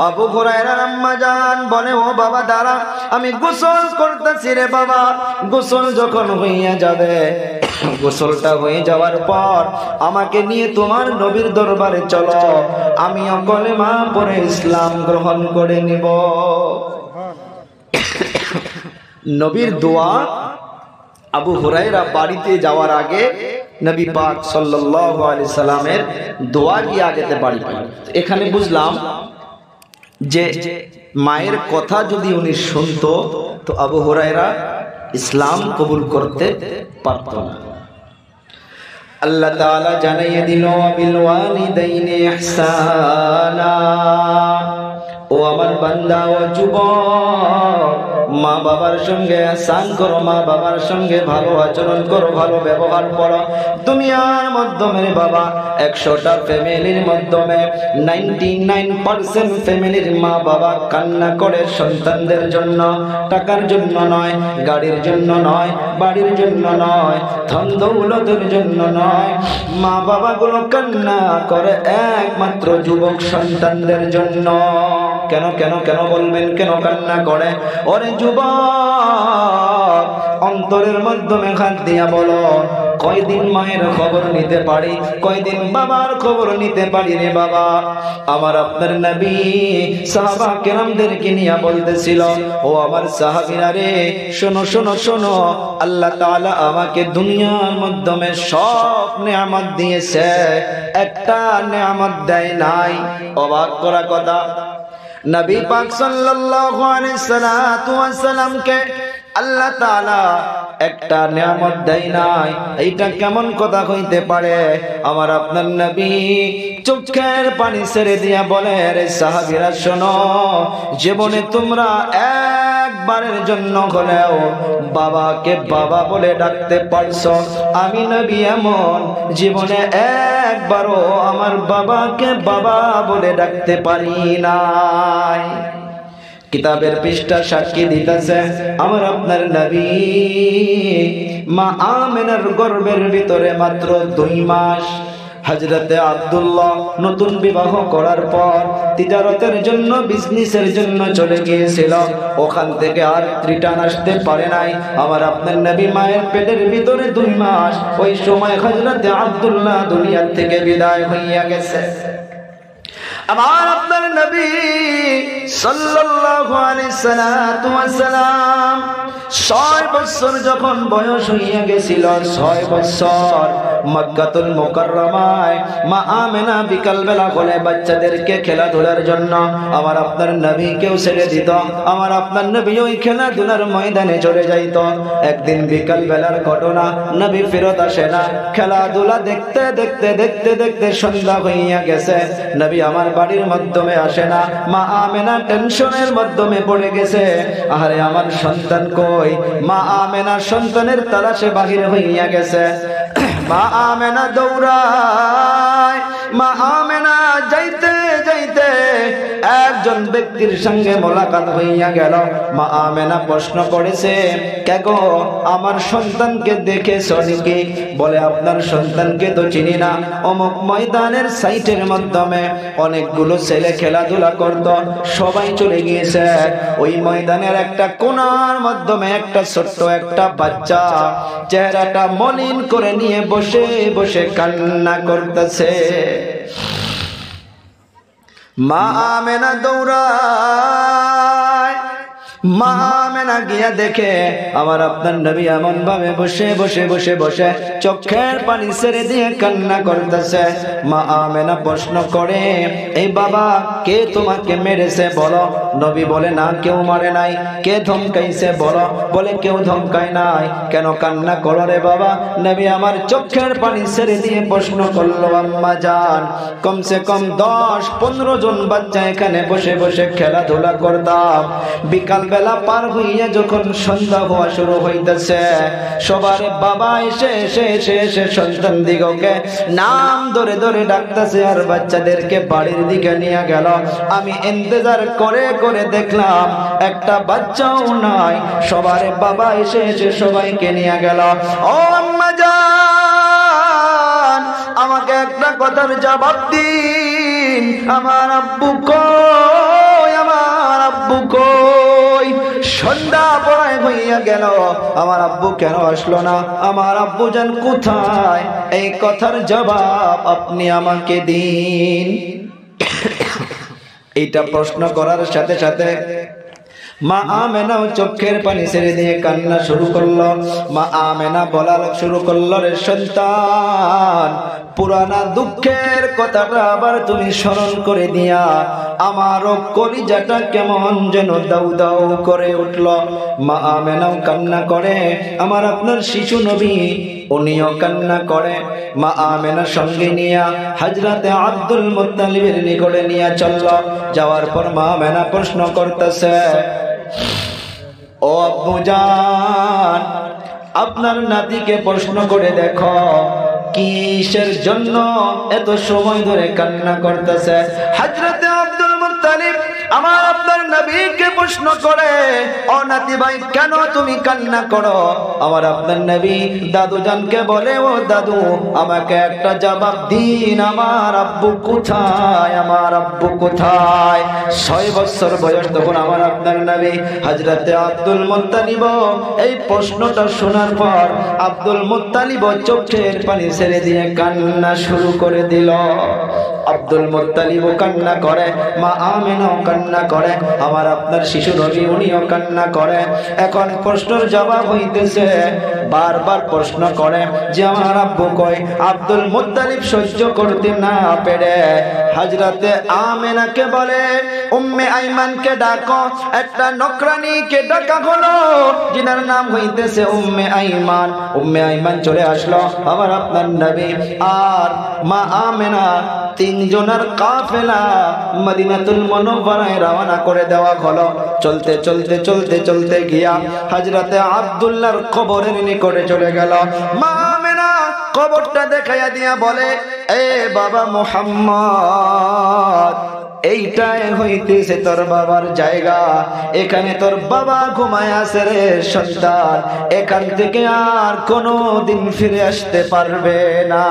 আবু হুরায়রার আম্মা জান বলে, ও বাবা দাঁড়া, আমি গোসল করতেছি রে বাবা। গোসল যখন হইয়া যাবে, গোসলটা হয়ে যাওয়ার পর আমাকে নিয়ে তোমার নবীর দরবারে চলো, আমিও কলেমা পড়ে ইসলাম গ্রহণ করে নিব। নবীর দোয়া আবু হুরায়রা বাড়িতে যাওয়ার আগে নবী পাক সাল্লাল্লাহু আলাইহি সাল্লামের দোয়া গিয়ে আগেতে বাড়ি পায়। এখানে বুঝলাম যে মায়ের কথা যদি উনি শুনতো তো আবু হুরায়রা ইসলাম কবুল করতে পারত না। আল্লাহ তাআলা জানাইয়ে দিল, বিল ওয়ালিদাইনি ইহসানা। ও আমার বান্দা ও যুবক, মা বাবার সঙ্গে ihsan করো, মা বাবার সঙ্গে ভালো আচরণ করো, ভালো ব্যবহার করো। দুনিয়ার মাধ্যমে বাবা 100টা ফ্যামিলির মাধ্যমে 99% ফ্যামিলির মা বাবা কান্না করে সন্তানদের জন্য, টাকার জন্য নয়, গাড়ির জন্য নয়, বাড়ির জন্য নয়, ধন দৌলতের জন্য নয়। মা বাবাগুলো কান্না করে একমাত্র যুবক সন্তানদের জন্য। কেন কেন কেন বলবেন, কেন কান্না করে? ওরে যুবক, অন্তরের মাধ্যমে হাত দিয়া বলো, কয়দিন মায়ের খবর নিতে পারি, কয়দিন বাবার খবর নিতে পারি রে বাবা? আমার আপনার নবী সাহাবা কেরামদেরকে নিয়ে বলতেছিল, ও আমার সাহাবীরা রে, শোনো শোনো শোনো, আল্লাহ তাআলা আমাকে দুনিয়ার মাধ্যমে সব নেয়ামত দিয়েছে, একটা নেয়ামত দেয় নাই। অবাক করা কথা, নবী পাক সাল্লাল্লাহু আলাইহি সাল্লামকে আল্লাহ তাআলা একটা নিয়ামত দেয় নাই, এইটা কেমন কথা হইতে পারে? আমার আপনার নবী চোখের পানি ছেড়ে দিয়া বলে, রে সাহাবীরা শোনো, জীবনে তোমরা একবারের জন্য হলেও বাবাকে বাবা বলে ডাকতে পারছো, আমি নবী এমন জীবনে একবারও আমার বাবাকে বাবা বলে ডাকতে পারি নাই। কিতাবের পৃষ্ঠা সাক্ষী দিতেছে, আমার আপনার নবী মা আমেনার গর্ভের ভিতরে মাত্র 2 মাস হযরতে আব্দুল্লাহ নতুন বিবাহ করার পর তিজারতের জন্য বিজনেসের জন্য চলে গিয়েছিল। ওখান থেকে আর রিটার্ন আসতে পারে নাই। আমার আপনার নবী মায়ের পেটের ভিতরে 2 মাস, ওই সময় হযরতে আব্দুল্লাহ দুনিয়া থেকে বিদায় হইয়া গেছে। আমার আপনার নবী সাল্লাল্লাহু আলাইহি সাল্লাম 6 বছর যখন বয়স হইয়া গেছিল, 6 বছর মক্কাতুল মুকাররমায় মা আমেনা বিকাল বেলা বলে বাচ্চাদেরকে খেলাধুলার জন্য আমার আপনার নবীকেও ছেড়ে দিত। আমার আপনার নবী ওই খেলাধুলার ময়দানে চলে যাইত। একদিন বিকাল বেলার ঘটনা, নবী ফেরত আসে না। খেলাধুলা দেখতে দেখতে দেখতে দেখতে সন্ধ্যা হইয়া গেছে। নবী আমার বাড়ির মাধ্যমে আসে না। মা আমেনা টেনশনের মাধ্যমে পড়ে গেছে, আরে আমার সন্তান কই? মা আমেনা সন্তানের তালাশে বাহির হইয়া গেছে। মা আমেনা দৌড়ায়। মা আমেনা যাইতে যাইতে একজন ব্যক্তির সঙ্গে মোলাকাত হইয়া গেল। মা আমেনা প্রশ্ন করেছে, কে গো, আমার সন্তানকে দেখেছো নাকি? বলে, আপনার সন্তানকে তো চিনি না। অমুক ময়দানের সাইটের মাধ্যমে অনেকগুলো ছেলে খেলাধুলা করত, সবাই চলে গিয়েছে। ওই ময়দানের একটা কোণার মাধ্যমে একটা ছোট্ট একটা বাচ্চা চেহারাটা মলিন করে নিয়ে বসে বসে কান্না করতেছে। মা আমেনা দৌড়ায়। মা আমেনা গিয়া দেখে আমার আপনার নবী এমন ভাবে বসে বসে বসে বসে চোখের পানি ছেড়ে দিয়ে কান্না করতেছে। মা আমেনা প্রশ্ন করে, এই বাবা, কে তোমাকে মেরেছে বলো? নবী বলে, না, কেউ মারে নাই। কে ধমকাইছে বলো? বলে, কেউ ধমকায় নাই। কেন কান্না করো রে বাবা? নবী আমার চোখের পানি ছেড়ে দিয়ে প্রশ্ন করলো, আম্মা জান, কমসে কম 10-15 জন বাচ্চা এখানে বসে বসে খেলাধুলা করতাম। বিকাল বেলা পার হইয়া যখন সন্ধ্যা হওয়া শুরু হইতেছে, সবার বাবা এসে এসে এসে এসে সন্তান দিগকে নাম ধরে ধরে ডাকতেছে আর বাচ্চাদেরকে বাড়ির দিকে নিয়ে গেল। আমি ইন্তজার করে করে দেখলাম একটা বাচ্চাও নাই। সবার বাবা এসে এসে সবাইকে নিয়ে গেল। ও আম্মা জান, আমাকে একটা কথার জবাব দিন, আমার আব্বু কই? আমার আব্বু কই? সন্ধ্যা পড়ায় হইয়া গেল, আমার আব্বু কেন আসলো না? আমার আব্বু জান কোথায়? এই কথার জবাব আপনি আমাকে দিন। এইটা প্রশ্ন করার সাথে সাথে মা আমেনাও চোখের পানি ছেড়ে দিয়ে কান্না শুরু করলো। মা আমেনা বলার শুরু করলো, রে সন্তান, পুরানা দুঃখের কথাটা আবার তুমি স্মরণ করে দিয়া আমারও কলিজাটা কেমন যেন দাউ দাউ করে উঠল। মা আমেনাও কান্না করে, আমার আপনার শিশু নবী উনিও কান্না করে। মা আমেনা সঙ্গে নিয়া হযরতে আব্দুল মুত্তালিবের নিকটে নিয়ে চলল। যাওয়ার পর মা আমেনা প্রশ্ন করতেছে, ও আব্বু জান, আপনার নাতিকে প্রশ্ন করে দেখো কিসের জন্য এত সময় ধরে কান্না করতেছে। হযরতে আব্দুল মুত্তালিব আমার আপনার নবীকে প্রশ্ন করে, ও নাতি ভাই, কেন তুমি কান্না করো? আমার আপনার নবী দাদু জানকে বলে, ও দাদু, আমাকে একটা জবাব দিন, আমার আব্বু কোথায়? আমার আব্বু কোথায়? 6 বছর বয়স তখন আমার আপনার নবী হযরতে আব্দুল মুত্তালিব এই প্রশ্নটা শোনার পর আব্দুল মুত্তালিব চোখের পানি ছেড়ে দিয়ে কান্না শুরু করে দিল। আব্দুল মুত্তালিব কান্না করে, মা আমেনাও কান্না করে, আমার আপনার শিশু নবী উনিও কান্না করে। এখন প্রশ্নের জবাব হইতেছে, বারবার প্রশ্ন করে যে আমার আব্বু কই? আব্দুল মুত্তালিব সহ্য করতে না পেরে হযরতে আমেনাকে বলে, উম্মে আইমানকে ডাকো। একটা নকরানিকে ডাকা হলো, যিনার নাম হইতেছে উম্মে আইমান। উম্মে আইমান চলে আসলো। আমার আপনার নবী আর মা আমেনা 3 জনের কাফেলা মদিনাতুল মুনাওয়ারায় রওনা করে দেওয়া হলো। চলতে চলতে চলতে চলতে গিয়া হযরতে আব্দুল্লাহর কবরের নিকটে চলে গেল। মা আমেনা কবরটা দেখাইয়া দিয়া বলে, এ বাবা মুহাম্মদ, এইটাই হইতেছে তোর বাবার জায়গা, এখানে তোর বাবা ঘুমায় আছে রে সন্তান, এখান থেকে আর কোনো দিন ফিরে আসতে পারবে না।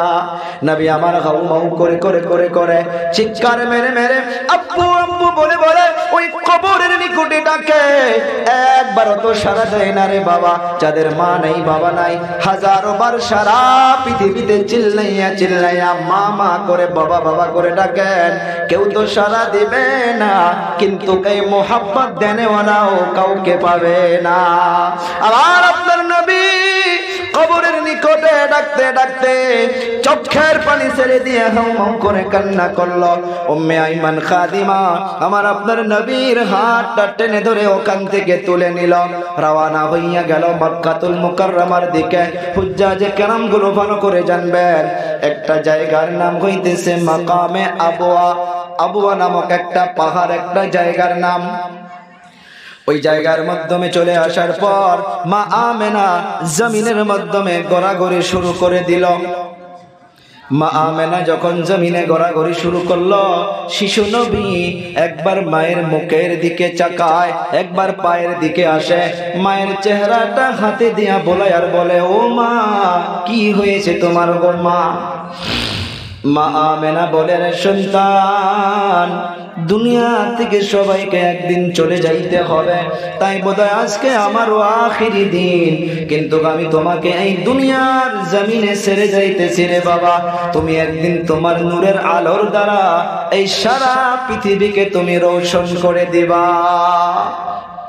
নবী আমার হাউ মাউ করে করে করে করে চিৎকার মেরে মেরে আব্বু আব্বু বলে বলে ওই কবরের নিকটে ডাকে, একবারও তো সারা দেয় না রে বাবা। যাদের মা নাই বাবা নাই, হাজারো বার সারা পৃথিবীতে চিল্লাইয়া চিল্লাইয়া মা মা করে বাবা বাবা করে ডাকেন, কেউ তো সারা দিবে না, কিন্তু এই মোহাব্বত দেনেওয়ালাও কাউকে পাবে না। আবার আপনার নবী কবরের নিকটে ডাকতে ডাকতে চোখের পানি ছেড়ে দিয়ে হাউ মাউ করে কান্না করলো। উম্মে আইমান খাদিমা আমার আপনার নবীর হাতটা টেনে ধরে ওখান থেকে তুলে নিল, রওনা হইয়া গেল মক্কাতুল মুকাররমার দিকে। হুজ্জাজে কেরামগুলো ভালো করে জানবেন, একটা জায়গার নাম হইতেছে মাকামে আবওয়া। আবওয়া নামক একটা পাহাড়, একটা জায়গার নাম। ওই জায়গার মাধ্যমে চলে আসার পর মা আমেনা জমিনের মাধ্যমে গড়াগড়ি শুরু করে দিল। মা আমেনা যখন জমিনে গড়াগড়ি শুরু করলো, শিশু নবী একবার মায়ের মুখের দিকে চাকায়, একবার পায়ের দিকে আসে, মায়ের চেহারাটা হাতে দিয়া বলে আর বলে, ও মা কি হয়েছে তোমার গো মা? মা আমেনা বলে, রে সন্তান, দুনিয়া থেকে সবাইকে একদিন চলে যাইতে হবে, তাই বোধহয় আজকে আমারও আখিরি দিন, কিন্তু আমি তোমাকে এই দুনিয়ার জমিনে ছেড়ে যাইতেছি রে বাবা। তুমি একদিন তোমার নূরের আলোর দ্বারা এই সারা পৃথিবীকে তুমি রোশন করে দিবা।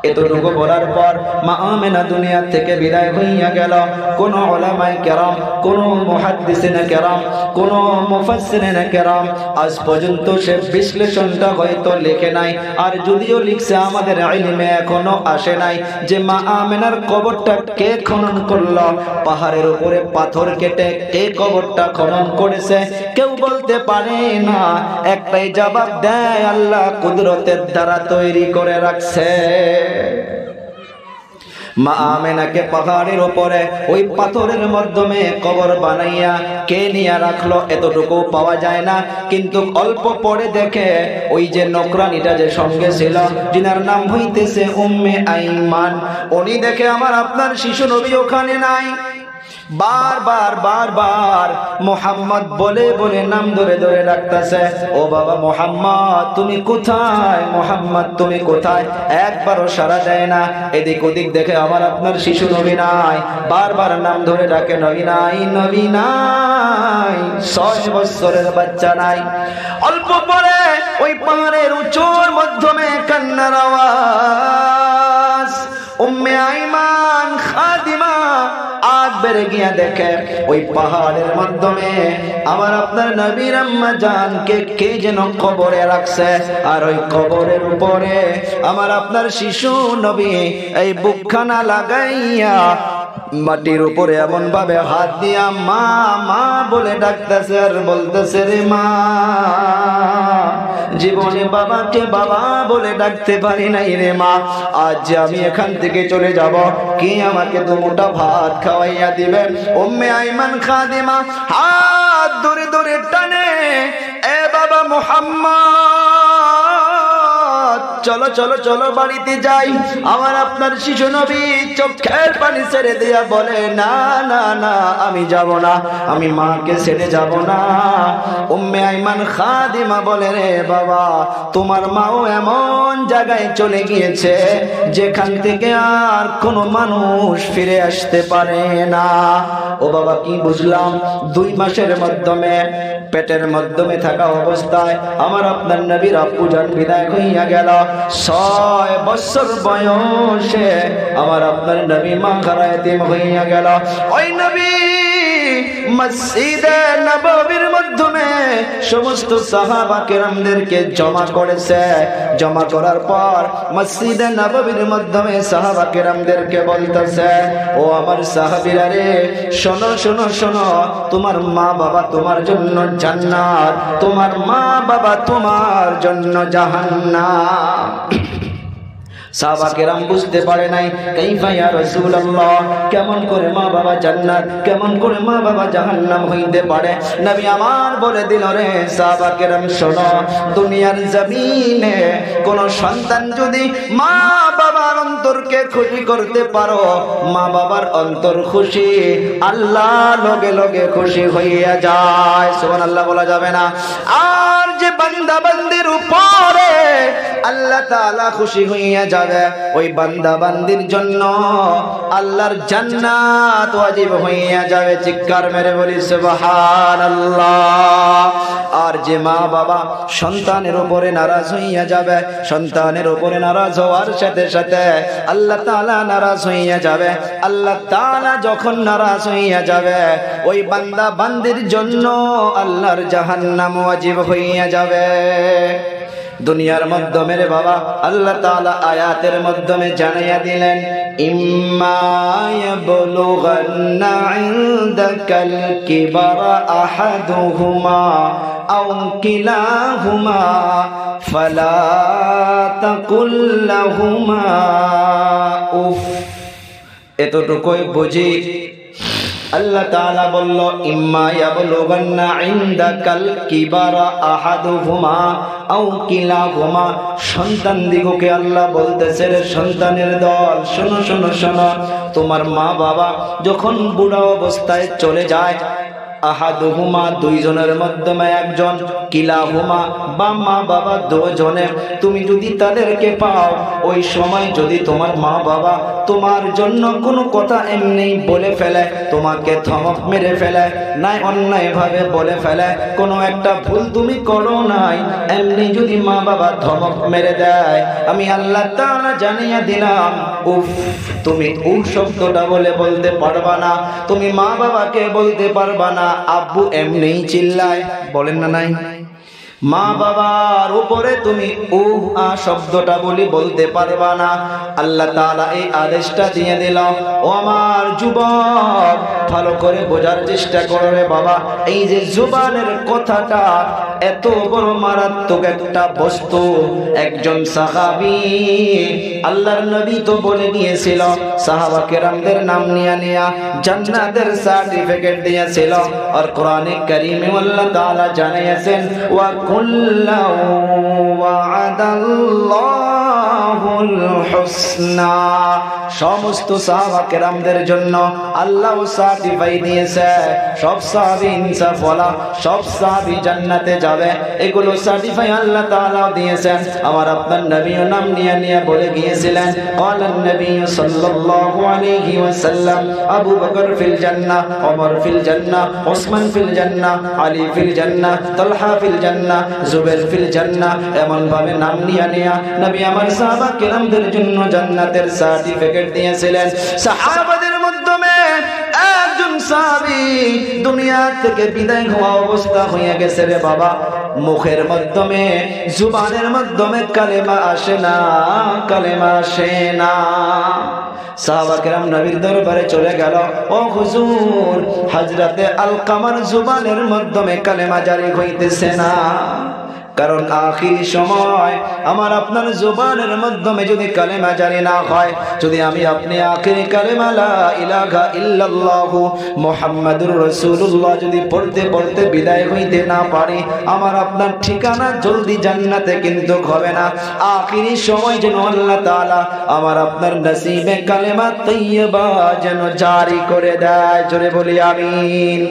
এতটুকু বলার পর মা আমেনা দুনিয়া থেকে বিদায় হইয়া গেল। কোন উলামায়ে কেরাম, কোন মুহাদ্দিসিনে কেরাম, কোন মুফাসসিরিনে কেরাম আজ পর্যন্ত সে বিশ্লেষণটা হয়তো লেখে নাই, আর যদিও লিখছে আমাদের ইলমে এখনো আসে নাই যে মা আমেনার কবরটা কে খনন করলো, পাহাড়ের উপরে পাথর কেটে কে কবরটা খনন করেছে কেউ বলতে পারে না। একটাই জবাব দেয়, আল্লাহ কুদরতের দ্বারা তৈরি করে রাখছে। মা আমেনাকে পাহাড়ের উপরে ওই পাথরের মাধ্যমে কবর বানাইয়া কে নিয়ে রাখলো এতটুকু পাওয়া যায় না, কিন্তু অল্প পরে দেখে ওই যে নকরানিটা যে সঙ্গে ছিল, যিনার নাম হইতেছে উম্মে আইমান, উনি দেখে আমার আপনার শিশু নবী ওখানে নাই। বারবার বারবার মোহাম্মদ বলে বলে নাম ধরে ধরে ডাকতেছে, ও বাবা মোহাম্মদ তুমি কোথায়, মোহাম্মদ তুমি কোথায়? একবারও সাড়া দেয় না। এদিক ওদিক দেখে আমার আপনার শিশু নবী নাই, বারবার নাম ধরে ডাকে, নবী নাই, নবী নাই। 6 বছরের বাচ্চা নাই। অল্প পরে ওই পাহাড়ের উঁচুর মাধ্যমে কান্নার আওয়াজ। উম্মে আইমান খাদিমা আগ বেড়ে গিয়া দেখে ওই পাহাড়ের মাধ্যমে আমার আপনার নবীর আম্মা জানকে কে যেন কবরে রাখছে, আর ওই কবরের উপরে আমার আপনার শিশু নবী এই বুকখানা লাগাইয়া মাটির উপরে এমন ভাবে হাত দিয়া মা মা বলে ডাকতেছে আর বলতেছে, রে মা, জীবনে বাবাকে বাবা বলে ডাকতে পারি নাই রে মা, আজ আমি এখান থেকে চলে যাব, কে আমাকে দুমুঠা ভাত খাওয়াইয়া দিবে? উম্মে আইমান খাদিমা হাত ধরে ধরে টানে, এ বাবা মুহাম্মদ, চলো চলো চলো বাড়িতে যাই। আমার আপনার শিশু নবী চোখের পানি ছেড়ে দিয়া বলে, না না না, আমি যাব না, আমি মাকে ছেড়ে যাব না। উম্মে আইমান খাদিমা বলে, রে বাবা, তোমার মাও এমন জায়গায় চলে গিয়েছে যেখান থেকে আর কোনো মানুষ ফিরে আসতে পারে না। ও বাবা, কি বুঝলাম? 2 মাসের মাধ্যমে পেটের মাধ্যমে থাকা অবস্থায় আমার আপনার নবীর আব্বুজান বিদায় হইয়া গেল। 6 বছর বয়সে আমার আপনার নবী মা খারা এতিম হইয়া গেল। ওই নবী মসজিদে নববীর মাধ্যমে সমস্ত সাহাবা কেরামদেরকে জমা করেছে। জমা করার পর মসজিদে নববীর মাধ্যমে সাহাবা কেরামদেরকে বলতেছে, ও আমার সাহাবীরা রে, শোনো শোনো শোনো, তোমার মা বাবা তোমার জন্য জান্নাত, তোমার মা বাবা তোমার জন্য জাহান্নাম। সাহাবা কেরাম বুঝতে পারে নাই কাইফা ইয়া রাসূলুল্লাহ, কেমন করে মা বাবা জান্নাত, কেমন করে মা বাবা জাহান্নাম হইতে পারে। নবী আমার বলে দিল, রে সাহাবা কেরাম শোনো, দুনিয়ার জমিনে কোন সন্তান যদি মা বাবার অন্তরকে খুশি করতে পারো, মা বাবার অন্তর খুশি, আল্লাহ লগে লগে খুশি হইয়া যায়। সুবহানাল্লাহ বলা যাবে না? আর যে বান্দা বান্দির উপরে আল্লাহ তাআলা খুশি হইয়া যাবে, ওই বান্দা বান্দির জন্য আল্লাহর জান্নাত ওয়াজিব হইয়া যাবে। চিৎকার মেরে বলি সুবহানাল্লাহ। আর যে মা বাবা সন্তানের উপরে নারাজ হইয়া যাবে, সন্তানের উপরে নারাজ হওয়ার সাথে সাথে আল্লাহ তাআলা নারাজ হইয়া যাবে। আল্লাহ তাআলা যখন নারাজ হইয়া যাবে, ওই বান্দা বান্দির জন্য আল্লাহর জাহান্নাম ওয়াজিব হইয়া যাবে। দুনিয়ার মাধ্যমে রে বাবা আল্লাহ তাআলা আয়াতের মাধ্যমে জানাইয়া দিলেন, ইম্মা ইয়াবলুগান্না ইনদাকাল কিবারা আহাদুহুমা আও কিলাহুমা ফালা তাকুল লাহুমা উফ। এতটুকুই বুঝি। আল্লাহ তাআলা বলল, ইম্মা ইয়াবলুগান্না ইনদাকাল কিবারা আহাদুহুমা আও কিলাহুমা। সন্তান দিগকে আল্লাহ বলতেছে, রে সন্তানের দল, শোনো শোনো শোনো, তোমার মা বাবা যখন বুড়া অবস্থায় চলে যায়, আহাদুহুমা দুইজনের মাধ্যমে একজন, কিলাহুমা বা মা বাবা দুজনে, তুমি যদি তাদেরকে পাও, ওই সময় যদি তোমার মা বাবা তোমার জন্য কোনো কথা এমনি বলে ফেলে, তোমাকে ধমক মেরে ফেলে, নাই অন্যায় ভাবে বলে ফেলে, কোনো একটা ভুল তুমি করো নাই, এমনি যদি মা বাবা ধমক মেরে দেয়, আমি আল্লাহ তাআলা জানিয়ে দিলাম, উফ, তুমি উফ শব্দটা বলতে পারবা না। তুমি মা বাবাকে বলতে পারবা না, আব্বু এমনি চিল্লায়, বলেন না নাই? মা বাবার উপরে তুমি উহ আ শব্দটা বলতে পারবা না। আল্লাহ তাআলা এই আদেশটা দিয়ে দিল। ও আমার যুবক, ভালো করে বোঝার চেষ্টা করো রে বাবা, এই যে জুবানের কথাটা এত বড় মারাত্মক একটা বস্তু। একজন সাহাবী, আল্লাহর নবী তো বলে দিয়েছিল, সাহাবা কেরামদের নাম নিয়া জান্নাতের সার্টিফিকেট দিয়েছিল। আর কোরআনে কারীমে আল্লাহ তাআলা জানিয়েছেন, ওয়া কুল্লাউ ওয়া'দাল্লাহুল হুসনা। সমস্ত সাহাবা কেরামদের জন্য আল্লাহ সার্টিফাই দিয়েছে, সব সাহাবী ইনসাফওয়ালা, সব সাহাবী জান্নাতে যাবে, এগুলো সার্টিফাই আল্লাহ তাআলা দিয়েছেন। আমার আপনার নবীও নাম নিয়ে বলে গিয়েছিলেন, ক্বালান নবী সাল্লাল্লাহু আলাইহি ওয়াসাল্লাম, আবু বকর ফিল জান্নাহ, ওমর ফিল জান্নাহ, ওসমান ফিল জান্নাহ, আলী ফিল জান্নাহ, তালহা ফিল জান্নাহ, জুবাইর ফিল জান্নাহ। এমন ভাবে নাম নিয়ে নবী আমার সাহাবা কেরামদের জন্য জান্নাতের সার্টিফিকেট দিয়েছিলেন। সাহাবাদের মাধ্যমে একজন সাহাবী দুনিয়া থেকে বিদায় হওয়া অবস্থা হয়ে গেছে রে বাবা, মুখের মাধ্যমে, জুবানের মাধ্যমে কালেমা আসে না, কালেমা আসে না। সাহাবা কেরাম নবীর দরবারে চলে গেল, ও হুজুর, হযরতে আলকামার জুবানের মাধ্যমে কালেমা জারি হইতেছে না। কারণ আখির সময় আমার আপনার জুবানের মাধ্যমে যদি কালেমা জারি না হয়, যদি আমি আপনি আখির কালেমা লা ইলাহা ইল্লাল্লাহু মুহাম্মাদুর রাসূলুল্লাহ যদি পড়তে পড়তে বিদায় হইতে না পারি, আমার আপনার ঠিকানা জলদি জান্নাতে কিন্তু হবে না। আখির সময় যেন আল্লাহ তাআলা আমার আপনার নসিবে কালেমা তাইয়্যিবা যেন জারি করে দেয়। জোরে বলি আমিন।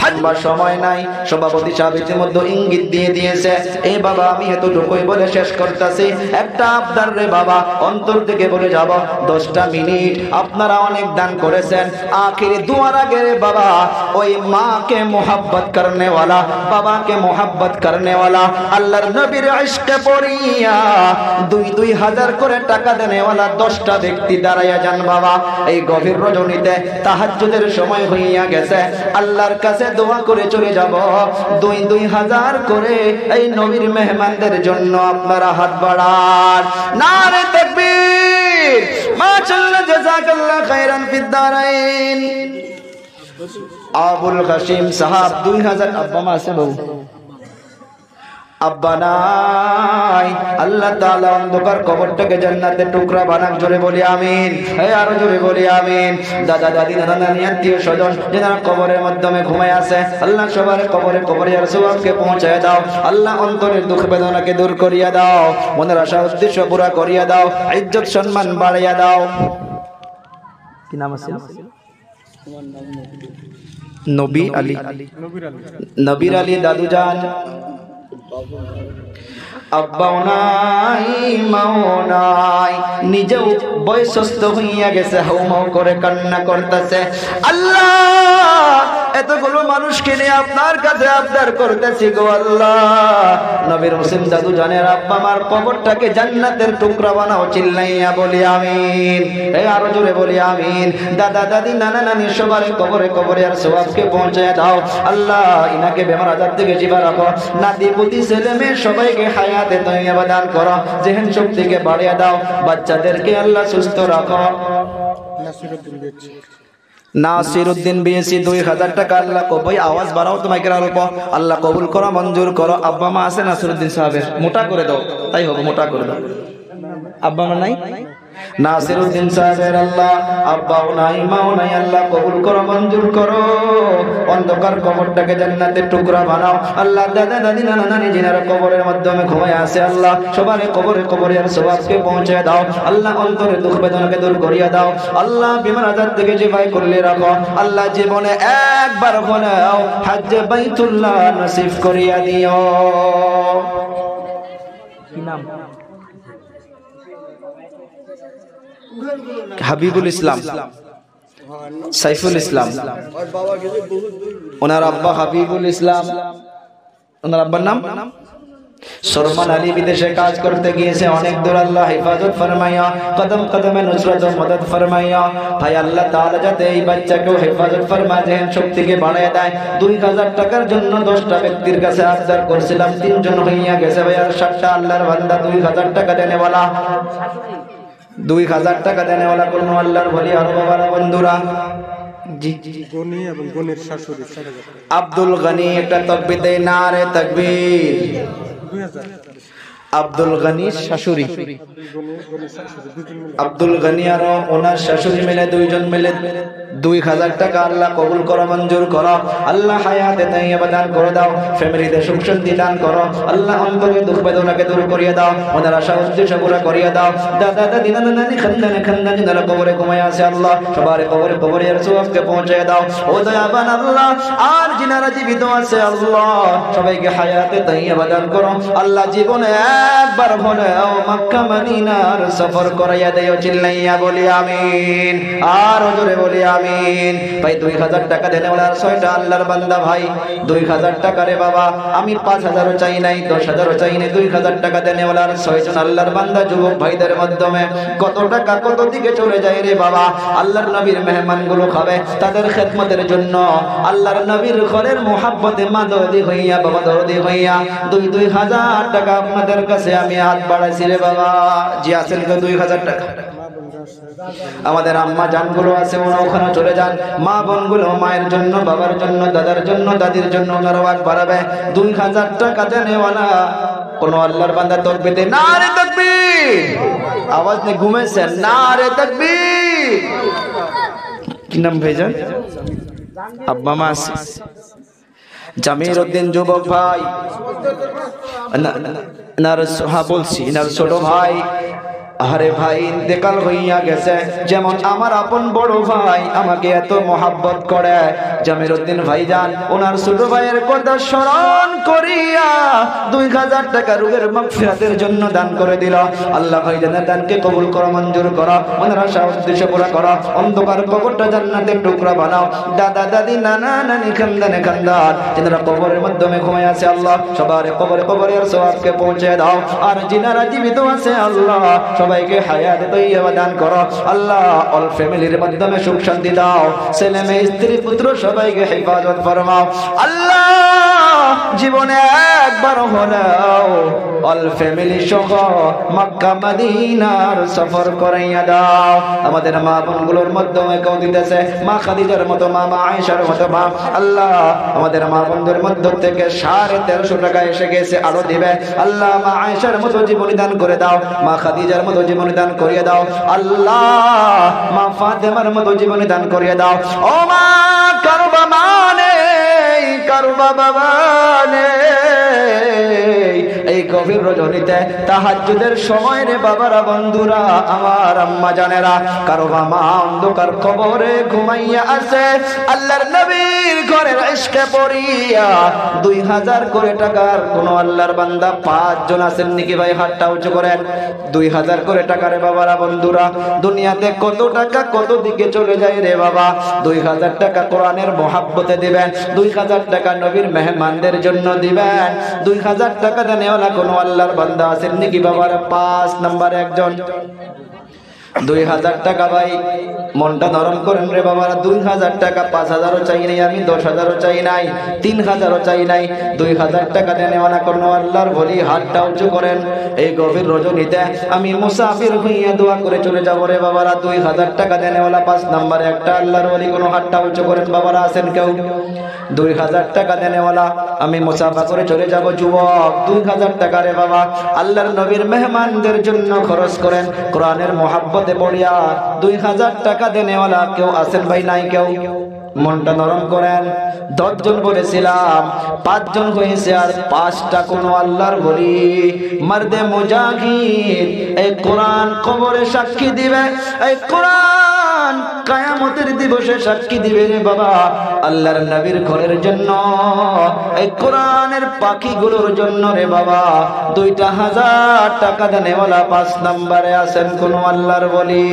হাজবার সময় নাই, সভাপতি সাহেব ইতিমধ্যে ইঙ্গিত দিয়ে দিয়েছে। এই বাবা, আমি এতটুকুই বলে শেষ করতেছি। একটা আবদার রে বাবা, অন্তর থেকে বলে যাব, 10টা মিনিট আপনারা অনেক দান করেছেন। আখিরি দুয়ার আগে রে বাবা, ওই মাকে মোহাব্বত করনে ওয়ালা, বাবাকে মোহাব্বত করনে ওয়ালা, আল্লাহর নবীর ইশকে পড়িয়া 2,000 করে টাকা দেনে ওয়ালা 10টা ব্যক্তি দাঁড়াইয়া যান বাবা। এই গভীর রজনীতে তাহাজ্জুদের সময় হইয়া গেছে, আল্লাহর কাছে দোয়া করে চলে যাব। 2,000 করে এই নবীর মেহমানদের জন্য আপনারা হাত বাড়ান। নারে তাকবীর, মাশাআল্লাহ, জাযাকাল্লাহ খাইরান ফিদ দারাইন। আবুল কাসিম সাহাব 2,000 আব্বা মা আছে বাবু আব্বা নাই, আল্লাহ তাআলা অন্ধকার কবরটাকে জান্নাতের টুকরা বানাক, জোরে বলি আমিন। আরো জোরে বলি আমিন। দাদা দাদি নানা নানি আত্মীয় স্বজন যারা কবরের মাধ্যমে ঘুমায় আছে, আল্লাহ সবার কবরে আর সওয়াবকে পৌঁছায় দাও। আল্লাহ অন্তরের দুঃখ বেদনাকে দূর করিয়া দাও, মনের আশা উদ্দেশ্য পুরা করিয়া দাও, ইজ্জত সম্মান বাড়াইয়া দাও। কি নাম আছে? নবীর আলী দাদু জান। আব্বাও নাই, মাও নাই, নিজেও বয়সস্থ হইয়া গেছে, হাউমাউ করে কান্না করতেছে। আল্লাহ, এতগুলো মানুষকে নিয়ে আপনার কাছে আবদার করতেছি গো আল্লাহ, নবীর মুসলিম দাদু জানের আব্বা মার কবরটাকে জান্নাতের টুকরা বানাও, চিল্লাইয়া বলি আমিন। আরো জোরে বলি আমিন। দাদা দাদি নানা নানি সবার কবরে আর সওয়াবকে পৌঁছায় দাও। আল্লাহ, ইনাকে বেমার আজার থেকে জিবা রাখো, নাতি পুতি ছেলে মেয়ে সবাইকে হায়াতে তৈয়বা দান করো, জেহেন শক্তিকে বাড়িয়ে দাও, বাচ্চাদেরকে আল্লাহ সুস্থ রাখো। নাসিরউদ্দিন বিএসি 2000 টাকা আল্লাহ কবুল। আওয়াজ বাড়াও তো মাইকের অল্প, আল্লাহ কবুল করো, মঞ্জুর করো। আব্বা মা আছে নাসিরউদ্দিন সাহেবের, মোটা করে দাও, তাই হবে, মোটা করে দাও। আব্বা মা নাই? নাসিরউদ্দিন সাহেবের আল্লাহ আব্বাও নাই, মাও নাই, আল্লাহ কবুল করো, মঞ্জুর করো, অন্ধকার কবরটাকে জান্নাতের টুকরা বানাও। আল্লাহ দাদা দাদি নানা নানি যিনারা কবরের মাধ্যমে ঘুমায় আছে, আল্লাহ সবার কবরে আর সওয়াবকে পৌঁছে দাও। আল্লাহ অন্তরের দুঃখ বেদনাকে দূর করিয়া দাও। আল্লাহ বিমার আজাদ থেকে জিফাই করলে রাখো। আল্লাহ জীবনে একবার হলেও হজ্জে বাইতুল্লাহ নসিব করিয়া দিও। কি নাম? হাবিবুল ইসলাম, সাইফুল ইসলাম। ওনার আব্বা হাবিবুল ইসলাম, ওনার আব্বার নাম সরমান আলী। বিদেশে কাজ করতে গিয়েছে অনেক দূর, আল্লাহ হেফাজত ফরমাইয়া, কদম কদমে নুসরত ও মদদ ফরমাইয়া। ভাই আল্লাহ তাআলা যাতে এই বাচ্চাকেও হেফাজত ফরমায়, জেহেন শক্তিকে বাড়ায় দেয়। 2000 টাকার জন্য 10টা ব্যক্তির কাছে আবদার করছিলাম, 3 জন হইয়া গেছে। ভাই আর 7টা আল্লাহর বান্দা 2000 টাকা দেনেওয়ালা, 2000 টাকা দেনেওয়ালা কোন আল্লাহর ওলি আর বাবার বন্ধুরা। জি গনি এবং গনির শাশুড়ি আব্দুল গনি, একটা তাকবীর দেয়, নারে তাকবীর। 2000 আব্দুল গনির শাশুড়ি, আব্দুল গনি আর ওনার শাশুড়ি মিলে 2 জন মিলে 2000 টাকা আল্লাহ কবুল করো, মঞ্জুর করো। আল্লাহ হায়াতে তাইয়্যিবা দান করে দাও, ফ্যামিলিতে সুখ শান্তি দান করো। আল্লাহ অন্তরের দুঃখ বেদনাকে দূর করিয়ে দাও, ওনার আশা উদ্দেশ্য পুরা করিয়ে দাও। দাদা দাদি নানা নানি খানদানে যারা কবরে ঘুমায় আছে, আল্লাহ সবার কবরে আর সওয়াবকে পৌঁছে দাও। ও দয়াবান আল্লাহ, আর যিনারা জীবিত আছে আল্লাহ সবাইকে হায়াতে তাইয়্যিবা দান করো। আল্লাহ জীবনে একবার হলেও মক্কা মদিনার সফর করাইয়া দেও, চিল্লাইয়া বলি আমিন। আর জোরে বলি আমিন। ভাই 2000 টাকা দেনেওয়ালার 6টা আল্লাহর বান্দা, ভাই 2000 টাকা রে বাবা, আমি 5000ও চাই নাই, 10000ও চাই নাই, 2000 টাকা দেনেওয়ালার 6 জন আল্লাহর বান্দা যুবক ভাইদের মাধ্যমে কত টাকা কত দিকে চলে যায় রে বাবা। আল্লাহর নবীর মেহমানগুলো খাবে, তাদের খেদমতের জন্য আল্লাহর নবীর ঘরের মোহাব্বতে মাদদি হইয়া, বাবা দরদি হইয়া 2000 টাকা আপনাদের কাছে আমি হাত বাড়াইছি রে বাবা। জি আছেন তো 2000 টাকা? আমাদের আম্মা জানগুলো আছে, ওরা ওখানে চলে যান। মা বোনগুলো মায়ের জন্য, বাবার জন্য, দাদার জন্য, দাদির জন্য ওনারা ওয়াক বাড়াবে। 2000 টাকা দেনেওয়ালা কোন আল্লাহর বান্দা তাকবীর দে, নারে তাকবীর। আওয়াজ নেই, ঘুমেছেন, নারে তাকবীর। কি নাম ভাইজান? আব্বা মা আছে? জামির উদ্দিন যুবক ভাই, বলছি এনার ছোট ভাই। আরে ভাই ইন্তেকাল হইয়া গেছে, যেমন আমার আপন বড় ভাই আমাকে এত মহাব্বত করে। জামির উদ্দিন ভাইজান ওনার ছোট ভাইয়ের কথা স্মরণ করিয়া 2000 টাকা রোগের মাগফিরাতের জন্য দান করে দিল। আল্লাহ ভাইজানের দানকে কবুল করো, মঞ্জুর করো, ওনার আশা উদ্দেশ্য পুরা করো। অন্ধকার কবরটা জান্নাতের টুকরা বানাও। দাদা দাদি নানা নানি খানদানে খানদান যারা কবরের মাধ্যমে ঘুমায় আছে, আল্লাহ সবার কবরে আর সওয়াবকে পৌঁছে দাও। আর যিনারা জীবিত আছে আল্লাহ সবাইকে হায়াত তাইয়্যিবা দান করো। আল্লাহ অল ফ্যামিলির মাধ্যমে সুখ শান্তি দাও, ছেলে মেয়ে স্ত্রী পুত্র সবাইকে হেফাজত ফরমাও। আল্লাহ জীবনে একবার হলেও অল ফ্যামিলি সহ মক্কা মদিনার সফর করাইয়া দাও। আমাদের মা বোনগুলোর মাধ্যমে কেউ দিতেছে মা খাদিজার মতো, মা আয়েশার মতো মা। আল্লাহ আমাদের মা বোনদের মধ্য থেকে 1350 টাকা এসে গেছে, আরো দিবে। আল্লাহ মা আয়েশার মতো জীবনী দান করে দাও, মা খাদিজার মতো জীবনী দান করিয়ে দাও। আল্লাহ মা ফাতেমার মতো জীবনী দান করিয়ে দাও। ও মা কারো বাবা নেই, কারো বাবা নেই, এই গভীর রজনীতে তাহাজ্জুদের সময় রে বাবারা, বন্ধুরা, আমার আম্মা জানেরা, কারো মা অন্ধকার কবরে ঘুমাইয়া আছে, আল্লাহর নবীর ঘরের ইশকে পড়িয়া 2000 করে টাকার কোন আল্লাহর বান্দা 5 জন আছেন নাকি ভাই? হাতটা উঁচু করেন। 2000 করে টাকা রে বাবারা, বন্ধুরা, দুনিয়াতে কত টাকা কত দিকে চলে যায় রে বাবা। 2000 টাকা কোরআনের মহাব্বতে দিবেন, 2000 টাকা নবীর মেহমানদের জন্য দিবেন। 2000 টাকা দেনেওয়ালা কোন আল্লাহর বান্দা আছেন নাকি বাবারা? 5 নম্বরে একজন। 2000 টাকা ভাই, মনটা নরম করেন রে বাবারা। 2000 টাকা, 5000ও চাই নাই আমি, 10,000ও চাই নাই, 3000ও চাই নাই। 2000 টাকা দেনেওয়ালা কোন আল্লাহর বলি, হাতটা উঁচু করেন। এই গভীর রজনীতে আমি মুসাফির হইয়া দোয়া করে চলে যাব রে বাবারা। 2000 টাকা দেনেওয়ালা 5 নম্বরে একটা আল্লাহর বলি, কোন হাতটা উঁচু করেন বাবারা, আছেন কেউ? 2000 টাকা দেনেওয়ালা আমি মুসাফা করে চলে যাব যুবক। 2000 টাকা রে বাবা, আল্লাহর নবীর মেহমানদের জন্য খরচ করেন কোরআনের মহাব্বতে পড়িয়া। 2000 টাকা দেনেওয়ালা কেউ আছেন ভাই? নাই কেউ? মনটা নরম করেন। 10 জন বলেছিলাম, 5 জন হয়েছে, আর 5টা কোন আল্লাহর বলি মারদে মুজাহিদ। এই কোরআন কবরে সাক্ষী দিবে, এই কোরআন কিয়ামতের দিবসে সাক্ষী দিবে রে বাবা, আল্লাহর নবীর ঘরের জন্য, এই কোরআনের পাখিগুলোর জন্য রে বাবা। 2000 টাকা দেনেওয়ালা 5 নম্বরে আছেন কোন আল্লাহর বলি?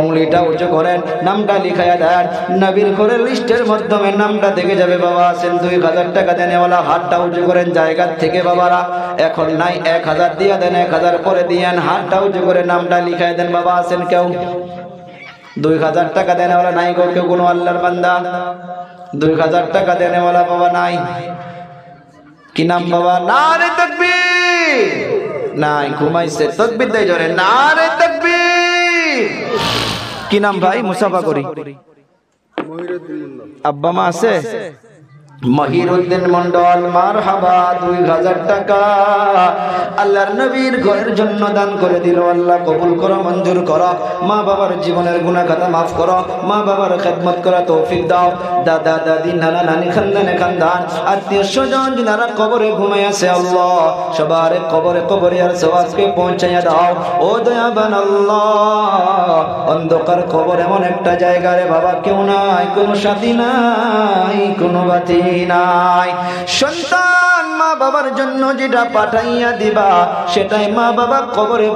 উংলিটা উঁচু করেন, নামটা লিখাইয়া দেন, নবীর ঘরের লিস্টের মাধ্যমে নামটা দেখে যাবে বাবা। আছেন 2000 টাকা দেনেওয়ালা, হাতটা উঁচু করেন জায়গা থেকে বাবারা। এখন নাই, 1000 দিয়ে দেন, 1000 পরে দিয়েন, হাতটা উঁচু করে নামটা লিখাই দেন বাবা। আছেন কেউ? 2000 টাকা দেনেওয়ালা নাই গো কেউ, কোনো আল্লাহর বান্দা? 2000 টাকা দেনেওয়ালা বাবা নাই? কি নাম বাবা? নারে তাকবীর। নাই, ঘুমাইছে। তাকবীর দেয় জোরে, নারে তাকবীর। কি নাম ভাই? মুসাফা করি। আব্বা মা আছে? মহিরুদ্দিন মন্ডল, মারহাবা। 2000 টাকা আল্লাহর নবীর ঘরের জন্য দান করে দিল। আল্লাহ কবুল করো, মঞ্জুর করো। মা বাবার জীবনের গুনাহ খাতা মাফ করো, মা বাবার খেদমত করা তৌফিক দাও। দাদা দাদি নানা নানি খানদানে খানদান আত্মীয় স্বজন যারা কবরে ঘুমায় আছে, আল্লাহ সবার কবরে আর সওয়াবকে পৌঁছাইয়া দাও। ও দয়াবান আল্লাহ, অন্ধকার কবর এমন একটা জায়গা রে বাবা, কেউ নাই, কোনো সাথী নাই, কোনো বাতি নাই। সন্তান মা বাবার জন্য যেটা পাঠাইয়া দিবা, সেটাই মা বাবা কবরে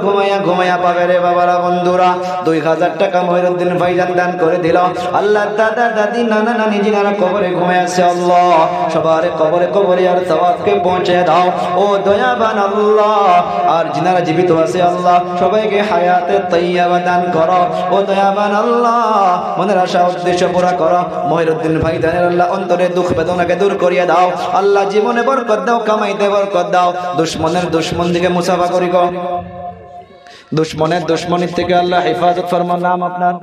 ঘুমাইয়া পাবে রে বাবারা, বন্ধুরা। 2000 টাকা মহিরুদ্দিন ভাইজান দান করে দিল। আল্লাহ দাদা দাদি নানা নানি যিনারা কবরে ঘুমায় আছে, আল্লাহ সবার কবরে আর সওয়াবকে পৌঁছে দাও। ও দয়াবান আল্লাহ, আর যিনারা জীবিত আছে আল্লাহ সবাইকে হায়াতে তাইয়্যিবা দান করো। ও দয়াবান আল্লাহ, মনের আশা উদ্দেশ্য পুরা করো। মহিরুদ্দিন ভাইজানের আল্লাহ অন্তরে দুঃখ বেদনাকে দূর করিয়ে দাও। আল্লাহ জীবনে বরকত দাও, কামাইতে বরকত দাও। দুশ্মন দিকে মুসাফা করি গো, দুশ্মনের দুশ্মনির থেকে আল্লাহ হেফাজত ফরমান। নাম আপনার?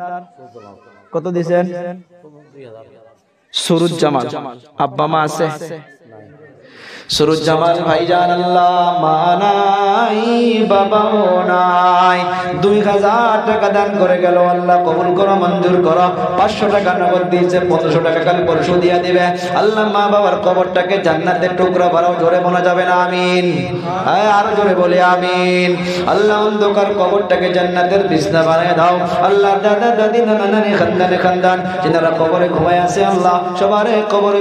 কত দিয়েছেন? সুরুজ জামাল। আব্বা মা আছে? সুরুজ জামাল ভাইজান, আল্লাহ মা নাই বাবাও নাই, 2000 টাকা দান করে গেল। আল্লাহ কবুল করো, মঞ্জুর করো। 500 টাকা নগদ দিয়েছে, 1500 টাকা কাল পরশু দিয়া দিবে। আল্লাহ মা বাবার কবরটাকে জান্নাতের টুকরা বানাও। জোরে বলা যাবে না আমিন? আরো জোরে বলে আমিন। আল্লাহ অন্ধকার কবরটাকে জান্নাতের বিছনা বানিয়ে দাও। আল্লাহ দাদা দাদি নানা নানি খানদানে খানদান যিনারা কবরে ঘুমায় আছে, আল্লাহ সবার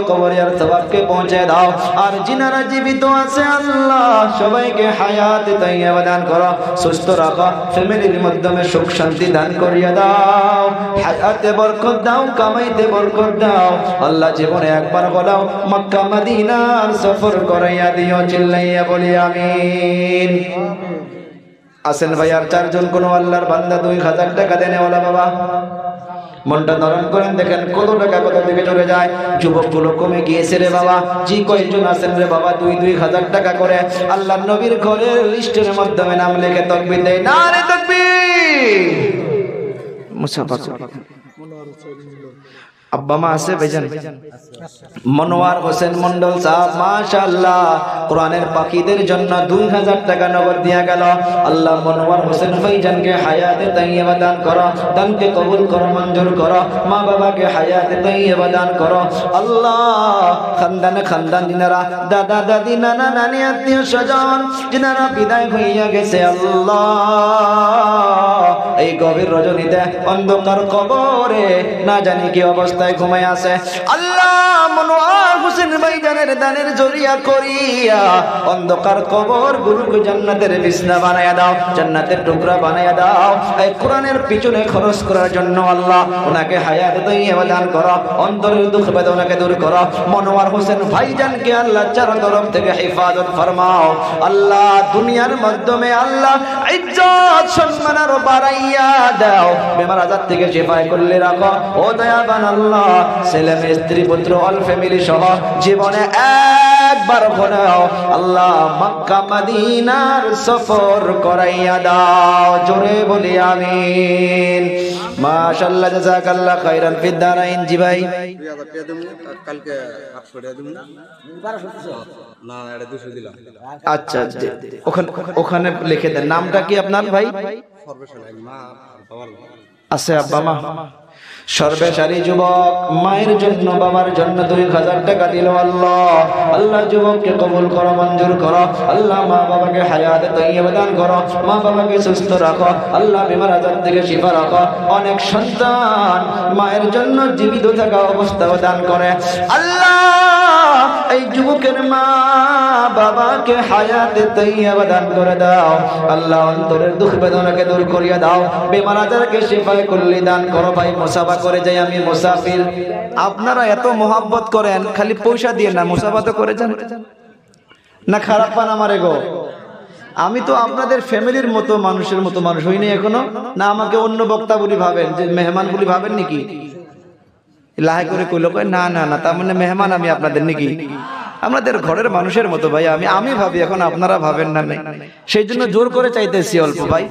কবরে আর সওয়াবকে পৌঁছে দাও। আর যিনারা জীবিত আছে, আল্লাহ সবাইকে হায়াতে তাইয়্যিবা দান করো, সুস্থ রাখো, ফ্যামিলির মাধ্যমে সুখ শান্তি দান করিয়া দাও। হায়াতে বরকত দাও, কামাইতে বরকত দাও। আল্লাহ জীবনে একবার বলাও মক্কা মদিনার সফর করাইয়া দিও। চিল্লাইয়া বলি আমিন। আছেন ভাই আর 4 জন কোন আল্লাহর বান্দা? 2000 টাকা দেনেওয়ালা বাবা মনটা নরম করেন, দেখেন কত টাকা কত দিকে চলে যায়। যুবকগুলো কমে গিয়েছে রে বাবা, জি কয়েকজন আছেন রে বাবা 2,000 টাকা করে আল্লাহর নবীর ঘরের লিস্টের মাধ্যমে নাম লিখে তাকবীর দেয়, নারে তাকবীর। মুসাফা আব্বা মা আছে ভাইজান? মনোয়ার হোসেন মন্ডল সাহেব মাশাআল্লাহ কোরআনের পাখিদের জন্য 2,000 টাকা নগদ দিয়া গেল। আল্লাহ মনোয়ার হোসেন ভাইজানকে হায়াতে তাইয়্যিবা দান করো, দানকে কবুল করো, মঞ্জুর করো। মা বাবাকে হায়াতে তাইয়্যিবা দান করো আল্লাহ। খানদানে খানদান যিনারা দাদা দাদি নানা নানি আত্মীয় স্বজন যিনারা বিদায় হইয়া গেছে আল্লাহ, এই গভীর রজনীতে অন্ধকার কবরে না জানি কি অবস্থায় ঘুমায় আছে আল্লাহ, মনোয়ার হোসেন ভাইজানের দানের জরিয়া করিয়া অন্ধকার কবর গুরুকে জান্নাতের বিছনা বানায়া দাও, জান্নাতের টুকরা বানায়া দাও। এই কোরআনের পিছনে খরচ করার জন্য আল্লাহ ওনাকে হায়াত তাইয়্যিবা দান করো, অন্তরের দুঃখ বেদনাকে দূর করো। মনোয়ার হোসেন ভাইজানকে আল্লাহ চার তরফ থেকে হিফাজত ফরমাও আল্লাহ। দুনিয়ার মাধ্যমে আল্লাহ ইজ্জত সম্মান আরো বাড়াইয়া দাও, বেমার আজার থেকে শিফায় করলে রাখো ও দয়াবান আল্লাহ। ছেলে মেয়ে স্ত্রী পুত্র অল ফ্যামিলি সহ জীবনে একবার হলেও আল্লাহ মক্কা মদিনার সফর করাইয়া দাও, জোরে বলি আমিন। মাশাআল্লাহ জাযাকাল্লাহ খাইরান ফিদ দারাইন। জি ভাই কালকে 800 টাকা দিমু না, এটা 200 দিলাম। আচ্ছা ওখানে লিখে দেন। নামটা কি আপনার ভাই? সর্বশেষ মা বাবার আছে আব্বা মা? সর্বসারী যুবক মায়ের জন্য বাবার জন্য 2,000 টাকা দিল আল্লাহ। আল্লাহ যুবককে কবুল করো, মঞ্জুর করো আল্লাহ। মা বাবাকে হায়াতে তাইয়্যিবা দান করো, মা বাবাকে সুস্থ রাখো আল্লাহ, বিমার আজার থেকে শিফা রাখো। অনেক সন্তান মায়ের জন্য জীবিত থাকা অবস্থাও দান করে আল্লাহ। এই যুবকের মা বাবাকে হায়াতে তাইয়্যিবা দান করে দাও আল্লাহ, অন্তরের দুঃখ বেদনাকে দূর করিয়া দাও, বিমার আজারকে শিফায় করলি দান করো। ভাই মুসাফা করে যাই, আমি মুসাফির। আপনারা এত মোহাব্বত করেন, খালি পয়সা দিয়ে না মুসাফা তো করে যান না, খারাপ পান আমারে গো? আমি তো আপনাদের ফ্যামিলির মতো মানুষের মতো মানুষ হইনি এখনো না, আমাকে অন্য বক্তা বলি ভাবেন, যে মেহমান বলি ভাবেন নাকি? লাহে করে কইলো কয় না না না, তার মানে মেহমান আমি আপনাদের নাকি? আমাদের ঘরের মানুষের মতো ভাই, আমি ভাবি, এখন আপনারা ভাবেন না। সেই জন্য জোর করে চাইতেছি অল্প। ভাই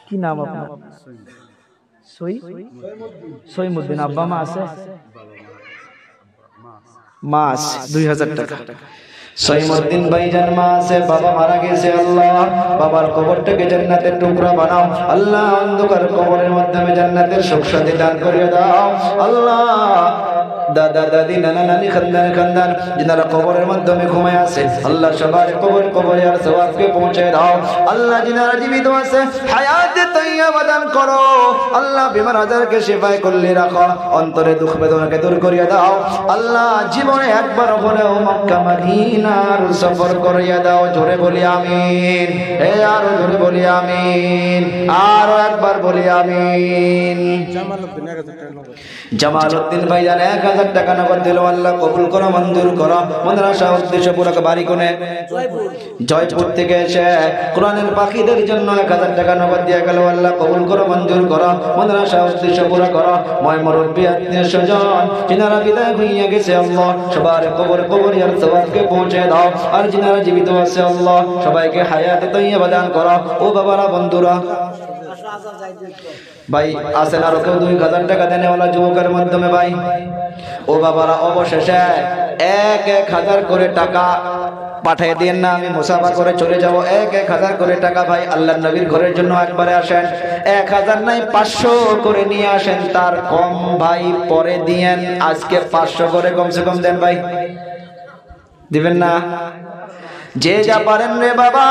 কি নাম আপনার? সৈমুদ্দিন। আব্বা মা আছে? মা আছে 2,000 টাকা। সৈমুদ্দিন ভাইজান মা আছে, বাবা মারা গেছে আল্লাহ, বাবার কবরটাকে জান্নাতের টুকরা বানাও আল্লাহ, অন্ধকার কবরের মাধ্যমে জান্নাতের সুখ শান্তি দান করে দাও আল্লাহ। দাদা দাদি নানা নানি খানদান খানদান যিনারা কবরের মাধ্যমে ঘুমায় আছে আল্লাহ, সবার কবরে আর সওয়াবকে পৌঁছে দাও আল্লাহ। যিনারা জীবিত আছে হায়াতে তাইয়্যিবা দান করো আল্লাহ, বিমার আজারকে শিফায় করলে রাখো, অন্তরে দুঃখ বেদনাকে দূর করিয়া দাও আল্লাহ। জীবনে একবার হলেও মক্কা মদিনার সফর করিয়া দাও, জোরে বলি আমিন। আরো জোরে বলি আমিন, আরো একবার বলি আমিন। জামালউদ্দিন ভাইজান 1,000 টাকা নগদ দিল আল্লাহ, কবুল করো, মঞ্জুর করো। মাদ্রাসা উদ্দেশ্য পুরো বাড়ি কোণে জয়পুর থেকে এসে কোরআনের পাখিদের জন্য 1,000 টাকা নগদ দিয়ে গেল আল্লাহ, কবুল করো, মঞ্জুর করো। মাদ্রাসা উদ্দেশ্য পুরো করো। ময় মুরব্বি আত্মীয় স্বজন যিনারা বিদায় হইয়া গেছে আল্লাহ, সবার কবর আর সওয়াবকে পৌঁছে দাও। আর যিনারা জীবিত আছে আল্লাহ, সবাইকে হায়াতে তাইয়্যিবা দান করো। ও বাবারা, বন্ধুরা, ভাই আসেন আরো কেউ 2,000 টাকা দেনেওয়ালা যুবকের মাধ্যমে ভাই। ও বাবারা, অবশেষে 1,000 করে টাকা পাঠিয়ে দিন না, আমি মুসাফা করে চলে যাব। 1,000 করে টাকা ভাই আল্লাহর নবীর ঘরের জন্য একবারে আসেন। 1,000 নাই 500 করে নিয়ে আসেন, তার কম ভাই পরে দিয়েন। আজকে 500 করে কমসে কম দেন ভাই, দিবেন না? যে যা পারেন রে বাবা।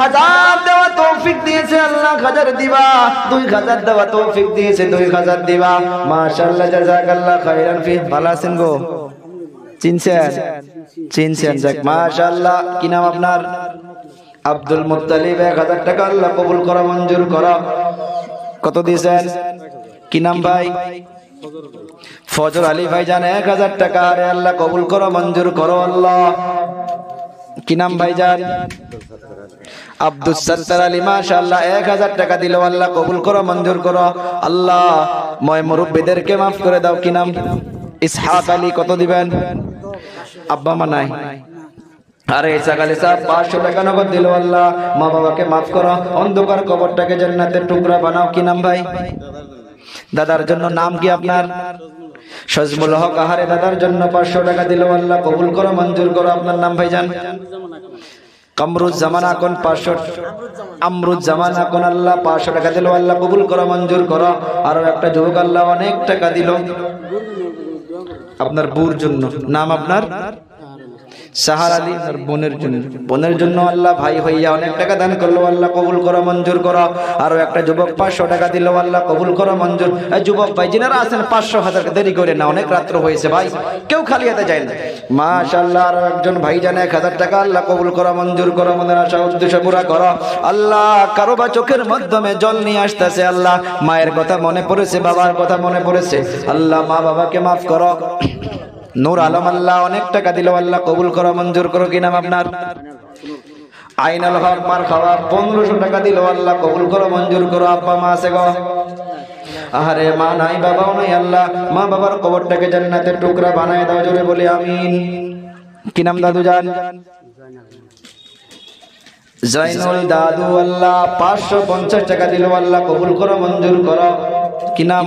1000 দেওয়া তৌফিক দিয়েছে আল্লাহ, 1000 দিবা। 2,000 দেওয়া তৌফিক দিয়েছে, 2,000 দিবা। মাশাআল্লাহ, জাযাকাল্লাহ খাইরান ফি। ভালো আছেন গো? চিনছেন? যাক মাশাআল্লাহ। কি নাম আপনার? Abdul Muttalib. 1,000 টাকা আল্লাহ কবুল করো, মঞ্জুর করো। কত দিয়েছেন? কি নাম ভাই? ফজর আলী ভাইজান 1,000 টাকা। আরে আল্লাহ কবুল করো, মঞ্জুর করো আল্লাহ। কি নাম ভাইজান? আব্দুস সত্তার আলী। মাশাআল্লাহ 1,000 টাকা দিল আল্লাহ, কবুল করো, মঞ্জুর করো আল্লাহ। ময় মুরব্বীদেরকে মাফ করে দাও। কি নাম? ইসহাক আলী। কত দিবেন? আব্বা মা নাই। আরে ইসহাক আলী সাহেব 500 টাকা নগদ দিল। আল্লাহ মা বাবাকে মাফ করো, অন্ধকার কবরটাকে জান্নাতের টুকরা বানাও। কি নাম ভাই? দাদার জন্য নাম কি আপনার? সজমুল হক। আহারে দাদার জন্য 500 টাকা দিল। আল্লাহ কবুল করো, মঞ্জুর করো। আপনার নাম ভাইজান? কামরুজ্জামান আকন 500। আমরুজ্জামান আকন আল্লাহ 500 টাকা দিল। আল্লাহ কবুল করো, মঞ্জুর করো। আরো একটা যুবক আল্লাহ অনেক টাকা দিল আপনার বুর জন্য। নাম আপনার? সাহার আলী। আর বোনের জন্য আল্লাহ ভাই হইয়া অনেক টাকা দান করলো। আল্লাহ কবুল করো, মঞ্জুর করো। আরো একটা যুবক 500 টাকা দিল। আল্লাহ কবুল করো, মঞ্জুর। যুবক ভাই যিনারা আছেন 500,000 দেরি করে না, অনেক রাত্র হয়েছে ভাই, কেউ খালি হাতে যায় না। মাশাআল্লাহ। আরো একজন ভাই জানে 1000 টাকা। আল্লাহ কবুল করো, মঞ্জুর করো। মনের আশা উদ্দেশ্য পুরা করো। আল্লাহ কারো বা চোখের মাধ্যমে জল নিয়ে আসতেছে। আল্লাহ মায়ের কথা মনে পড়েছে, বাবার কথা মনে পড়েছে। আল্লাহ মা বাবাকে মাফ করো। নূর আলম আল্লাহ অনেক টাকা দিল। আল্লাহ কবুল করো, মঞ্জুর করো। কি নাম আপনার? আইনাল হক মার খাওয়া 1500 টাকা দিল। আল্লাহ কবুল করো, মঞ্জুর করো। আব্বা মা আছে গো? আহারে মা নাই, বাবাও নাই। আল্লাহ মা বাবার কবরটাকে জান্নাতের টুকরা বানায় দাও। জোরে বলি আমিন। কি নাম দাদু জান? জয়নুল দাদু। আল্লাহ 550 টাকা দিল। আল্লাহ কবুল করো, মঞ্জুর করো। কি নাম?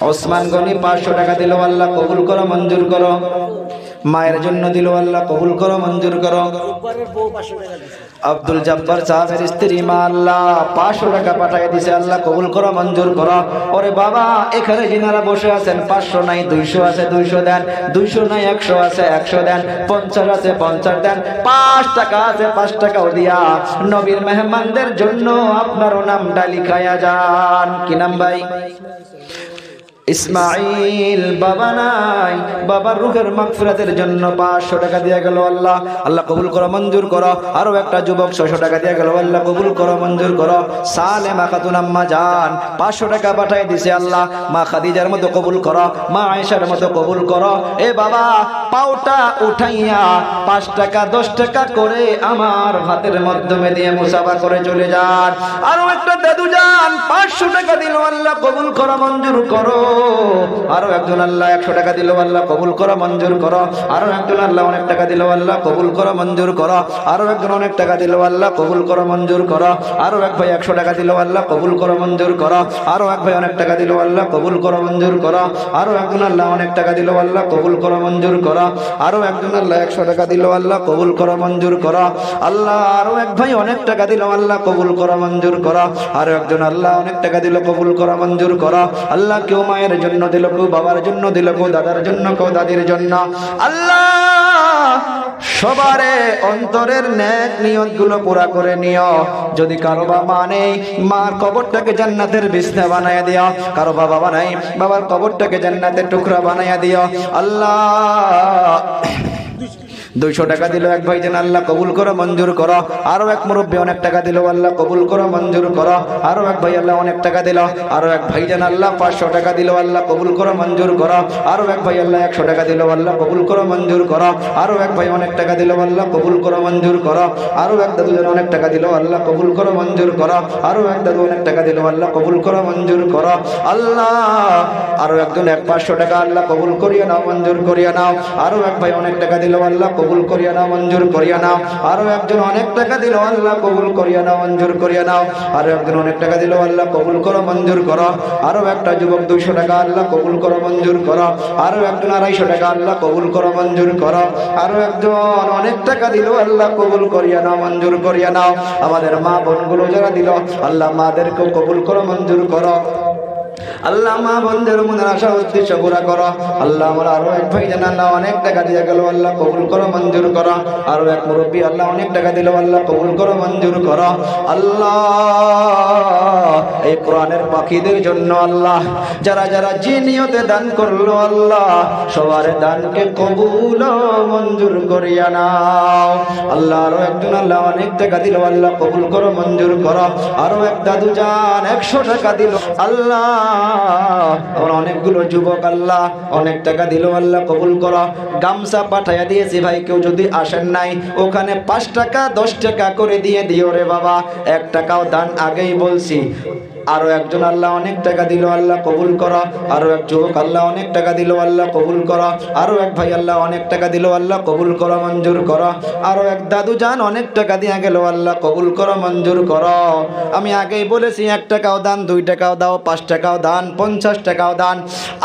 ওসমান গনি 500 টাকা দিল। আল্লাহ কবুল করো, মঞ্জুর করো। মায়ের জন্য দিল। আল্লাহ কবুল করো, মঞ্জুর করো। আব্দুল জব্বার সাহেবের স্ত্রী মা আল্লাহ 500 টাকা পাঠিয়ে দিয়েছে। আল্লাহ কবুল করো, মঞ্জুর করো। ওরে বাবা এখানে যিনারা বসে আছেন 500 নাই 200 আছে 200 দেন, 200 নাই 100 আছে 100 দেন, 50 আছে 50 দেন, 5 টাকা আছে 5 টাকাও দিয়া নবীর মেহমানদের জন্য আপনারও নামটা লিখায়া যান। কি নাম ভাই? ইসমাইল। বাবা নাই, বাবার রূহের মাগফিরাতের জন্য 500 টাকা দিয়ে গেল। আল্লাহ আল্লাহ কবুল করো, মঞ্জুর করো। আরো একটা যুবক 600 টাকা দিয়ে গেল। আল্লাহ কবুল করো, মঞ্জুর করো। সালেমা খাতুন আম্মা জান 500 টাকা পাঠিয়ে দিছে। আল্লাহ মা খাদিজার মতো কবুল করো, মা আয়েশার মতো কবুল করো। এ বাবা পাউটা উঠাইয়া 5 টাকা 10 টাকা করে আমার হাতের মাধ্যমে দিয়ে মুসাফা করে চলে যান। আরো একটা দাদু জান 500 টাকা দিল। আল্লাহ কবুল করো, মঞ্জুর করো। আরো একজন আল্লাহ 100 টাকা দিল। আল্লাহ কবুল করো, মঞ্জুর করো। আরো একজন আল্লাহ অনেক টাকা দিল। আল্লাহ কবুল করো, মঞ্জুর করো। আরো একজন অনেক টাকা দিল। আল্লাহ কবুল করো, মঞ্জুর করো। আরো এক ভাই 100 টাকা দিল। আল্লাহ কবুল করো, মঞ্জুর করো। আরো এক ভাই অনেক টাকা দিল। আল্লাহ কবুল করো, মঞ্জুর করো। আরো একজন আল্লাহ অনেক টাকা দিল। আল্লাহ কবুল করো, মঞ্জুর করো। আরো একজন আল্লাহ 100 টাকা দিল। আল্লাহ কবুল করো, মঞ্জুর করো। আল্লাহ আরো এক ভাই অনেক টাকা দিল। আল্লাহ কবুল করো, মঞ্জুর করো। আরো একজন আল্লাহ অনেক টাকা দিল। কবুল করো, মঞ্জুর করো। আল্লাহ কেউ মায়ের জন্য দিল, কেউ বাবার জন্য দিল, কেউ দাদার জন্য, কেউ দাদির জন্য। আল্লাহ সবারে অন্তরের নেক নিয়তগুলো পুরা করে নিও। যদি কারো মা নেই, মার কবরটাকে জান্নাতের বিছনা বানায়া দিও। কারো বাবা নাই, বাবার কবরটাকে জান্নাতের টুকরা বানায়া দিও। আল্লাহ 200 টাকা দিল এক ভাই যেন। আল্লাহ কবুল করো, মঞ্জুর করো। আরো এক মুরব্বী অনেক টাকা দিল। আল্লাহ কবুল করো, মঞ্জুর করো। আরো এক ভাই আল্লাহ অনেক টাকা দিল। আরো এক ভাই যেন আল্লাহ 500 টাকা দিল। আল্লাহ কবুল করো, মঞ্জুর করো। আরো এক ভাই আল্লাহ 100 টাকা দিল। আল্লাহ কবুল করো, মঞ্জুর করো। আরো এক ভাই অনেক টাকা দিল। আল্লাহ কবুল করো, মঞ্জুর করো। আরো এক দাদু যেন অনেক টাকা দিল। আল্লাহ কবুল করো, মঞ্জুর করো। আরো এক দাদু অনেক টাকা দিল। আল্লাহ কবুল করো, মঞ্জুর করো। আল্লাহ আরো একজন 500 টাকা আল্লাহ কবুল করিয়া নাও, মঞ্জুর করিয়া নাও। আরো এক ভাই অনেক টাকা দিল। আল্লাহ কবুল করিয়া নাও, মঞ্জুর করিয়া নাও। আরো একজন অনেক টাকা দিল। আল্লাহ কবুল করিয়া নাও, মঞ্জুর করিয়া নাও। আরো একজন অনেক টাকা দিল। আল্লাহ কবুল করো, মঞ্জুর করো। আরো একটা যুবক 200 টাকা আল্লাহ কবুল করো, মঞ্জুর করো। আরো একজন 250 টাকা আল্লাহ কবুল করো, মঞ্জুর করো। আরো একজন অনেক টাকা দিল। আল্লাহ কবুল করিয়া নাও, মঞ্জুর করিয়া নাও। আমাদের মা বোনগুলো যারা দিল, আল্লাহ মাদেরকেও কবুল করো, মঞ্জুর করো। আল্লাহ মা বোনদের মনের আশা উদ্দেশ্য পুরা করো। আল্লাহ আমার আরো এক ভাই জান আল্লাহ অনেক টাকা দিয়ে গেল। আল্লাহ কবুল করো, মঞ্জুর করো। আরো এক মুরব্বী আল্লাহ অনেক টাকা দিল। আল্লাহ কবুল করো, মঞ্জুর করো। আল্লাহ এই কোরআনের পাখিদের জন্য আল্লাহ যারা যারা যে নিয়তে দান করলো, আল্লাহ সবার দানকে কবুল ও মঞ্জুর করিয়া নাও। আল্লাহ আরো একজন আল্লাহ অনেক টাকা দিল। আল্লাহ কবুল করো, মঞ্জুর করো। আরো এক দাদু জান 100 টাকা দিল। আল্লাহ আমার অনেকগুলো যুবক আল্লাহ অনেক টাকা দিল। আল্লাহ কবুল করো। গামছা পাঠাইয়া দিয়েছি ভাই, কেউ যদি আসেন নাই ওখানে 5 টাকা 10 টাকা করে দিয়ে দিও রে বাবা। 1 টাকাও দান আগেই বলছি। আরো একজন আল্লাহ অনেক টাকা দিল, আল্লাহ কবুল করো। আরো এক যুবক আল্লাহ অনেক টাকা দিল, আল্লাহ কবুল করো। আরো এক ভাই আল্লাহ অনেক টাকা দিল, আল্লাহ কবুল করো, মঞ্জুর করো। আরো এক দাদু জান অনেক টাকা দিয়ে গেল, আল্লাহ কবুল করো, মঞ্জুর করো। আমি আগেই বলেছি 1 টাকাও দান, 2 টাকাও দাও, 5 টাকাও দান, 50 টাকাও দান।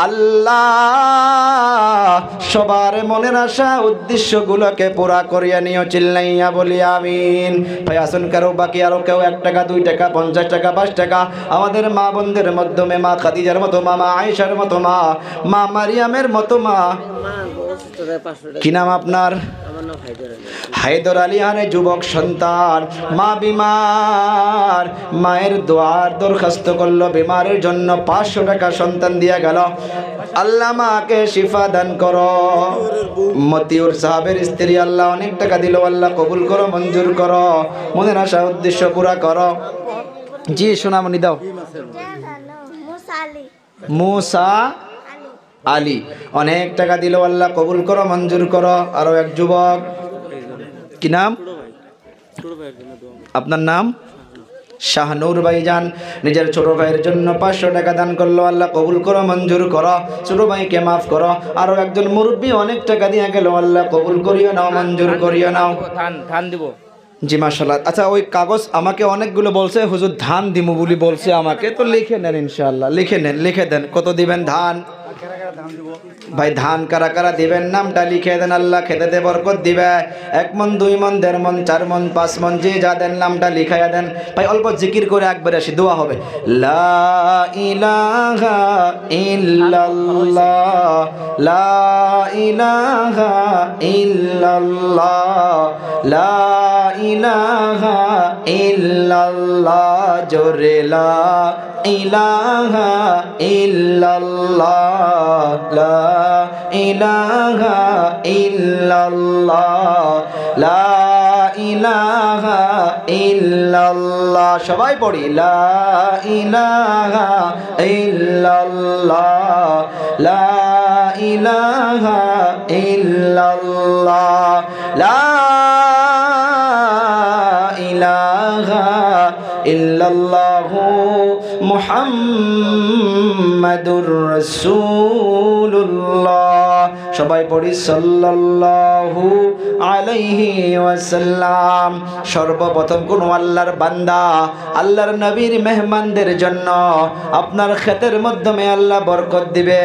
আল্লাহ সবার মনের আশা উদ্দেশ্যগুলোকে পুরা করিয়া নিও, চিল্লাইয়া বলি আমিন। ভাই আসুন কারো বাকি আরো কেউ 1 টাকা, 2 টাকা, 50 টাকা, 5 টাকা আমাদের মা বোনদের মাধ্যমে, মা খাদিজার মতো মা, মা আয়েশার মতো মা, মা মারিয়ামের মতো মা। কি নাম আপনার? হায়দর আলী হানে যুবক সন্তান, মা বিমার, মায়ের দোয়ার দরখাস্ত করলো, বিমারের জন্য 500 টাকা সন্তান দিয়া গেল। আল্লাহ মাকে শিফা দান করো। মতিউর সাহাবের স্ত্রী আল্লাহ অনেক টাকা দিল, আল্লাহ কবুল করো, মঞ্জুর করো, মনের আশা উদ্দেশ্য পুরা করো। জি সোনামণি দাও। মুসা আলী অনেক টাকা দিল, আল্লাহ কবুল করো, মঞ্জুর করো। আরো এক যুবক, কি নাম আপনার? নাম শাহনূর ভাইজান, নিজের ছোট ভাইয়ের জন্য 500 টাকা দান করলো, আল্লাহ কবুল করো, মঞ্জুর করো, ছোট ভাইকে মাফ করো। আরো একজন মুরব্বী অনেক টাকা দিয়ে গেল, আল্লাহ কবুল করিও নাও, মঞ্জুর করিও নাও। ধান দিব। জি মাশাআল্লাহ। আচ্ছা ওই কাগজ আমাকে অনেকগুলো বলছে, হুজুর ধান দিমু বলি বলছে আমাকে, তো লিখে নেন ইনশাআল্লাহ, লিখে নেন, লিখে দেন কত দিবেন ধান। ভাই ধান কারা কারা দিবেন নামটা লিখে দেন, আল্লাহ খেতে দে বরকত দিবে। 1 মন, 2 মন, 1.5 মন, 4 মন, 5 মন, যে যা দেন নামটা লিখাইয়া দেন। ভাই অল্প জিকির করে একবার আসি, দোয়া হবে। লা ইলাহা ইল্লাল্লাহ, লা ইলাহা ইল্লাল্লাহ, লা ইলাহা ইল্লাল্লাহ, জোরে লা ইলাহা ইল্লাল্লাহ, লা ইলাহা ইল্লাল্লাহ, লা ইলাহা ইল্লাল্লাহ। সবাই পড়ি লা ইলাহা ইল্লাল্লাহ, লা ইলাহা ইল্লাল্লাহ, লা ইলাহা ইল্লাল্লাহু মুহাম্মাদুর রাসূলুল্লাহ। সবাই পড়ি সাল্লাল্লাহু আলাইহি ওয়াসাল্লাম। সর্বপ্রথম কোন আল্লাহর বান্দা আল্লাহর নবীর মেহমানদের জন্য আপনার ক্ষেতের মাধ্যমে আল্লাহ বরকত দিবে।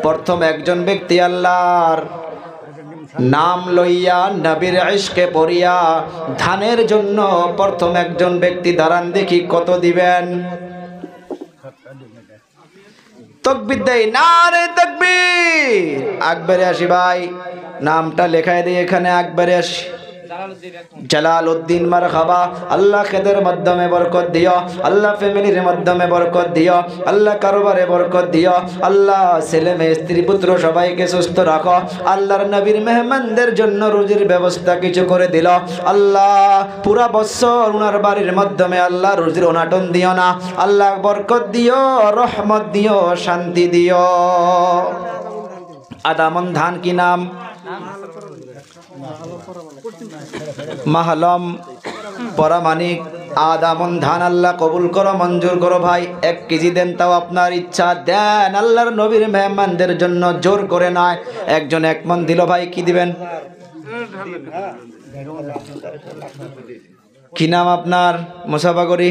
প্রথম একজন ব্যক্তি আল্লাহর নাম লইয়া নবীর ইশকে পড়িয়া ধানের জন্য প্রথম একজন ব্যক্তি দাঁড়ান, দেখি কত দিবেন। তাকবীর দেই, নারে তাকবীর। আকবরে আসি ভাই, নামটা লেখায় দিই এখানে, আকবরে আসি। জালালউদ্দিন মারহাবা। আল্লাহ খেদের মাধ্যমে বরকত দিও, আল্লাহ ফ্যামিলির মাধ্যমে বরকত দিও, আল্লাহ কারোবারে বরকত দিও, আল্লাহ ছেলে মেয়ে স্ত্রী পুত্র সবাইকে সুস্থ রাখো। আল্লাহর নবীর মেহমানদের জন্য রুজির ব্যবস্থা কিছু করে দিল। আল্লাহ পুরা বছর উনার বাড়ির মাধ্যমে আল্লাহ রুজির অনাটন দিও না, আল্লাহ বরকত দিও, রহমত দিও, শান্তি দিও। আদামন ধান কি নাম? মাহলম পরামানিক আদামন ধান, আল্লাহ কবুল করো, মঞ্জুর করো। ভাই 1 কেজি দেন, তাও আপনার ইচ্ছা দেন, আল্লাহর নবীর মেহমানদের জন্য জোর করে নয়। একজন 1 মন দিল, ভাই কি দিবেন? কি নাম আপনার? মুসাফা করি।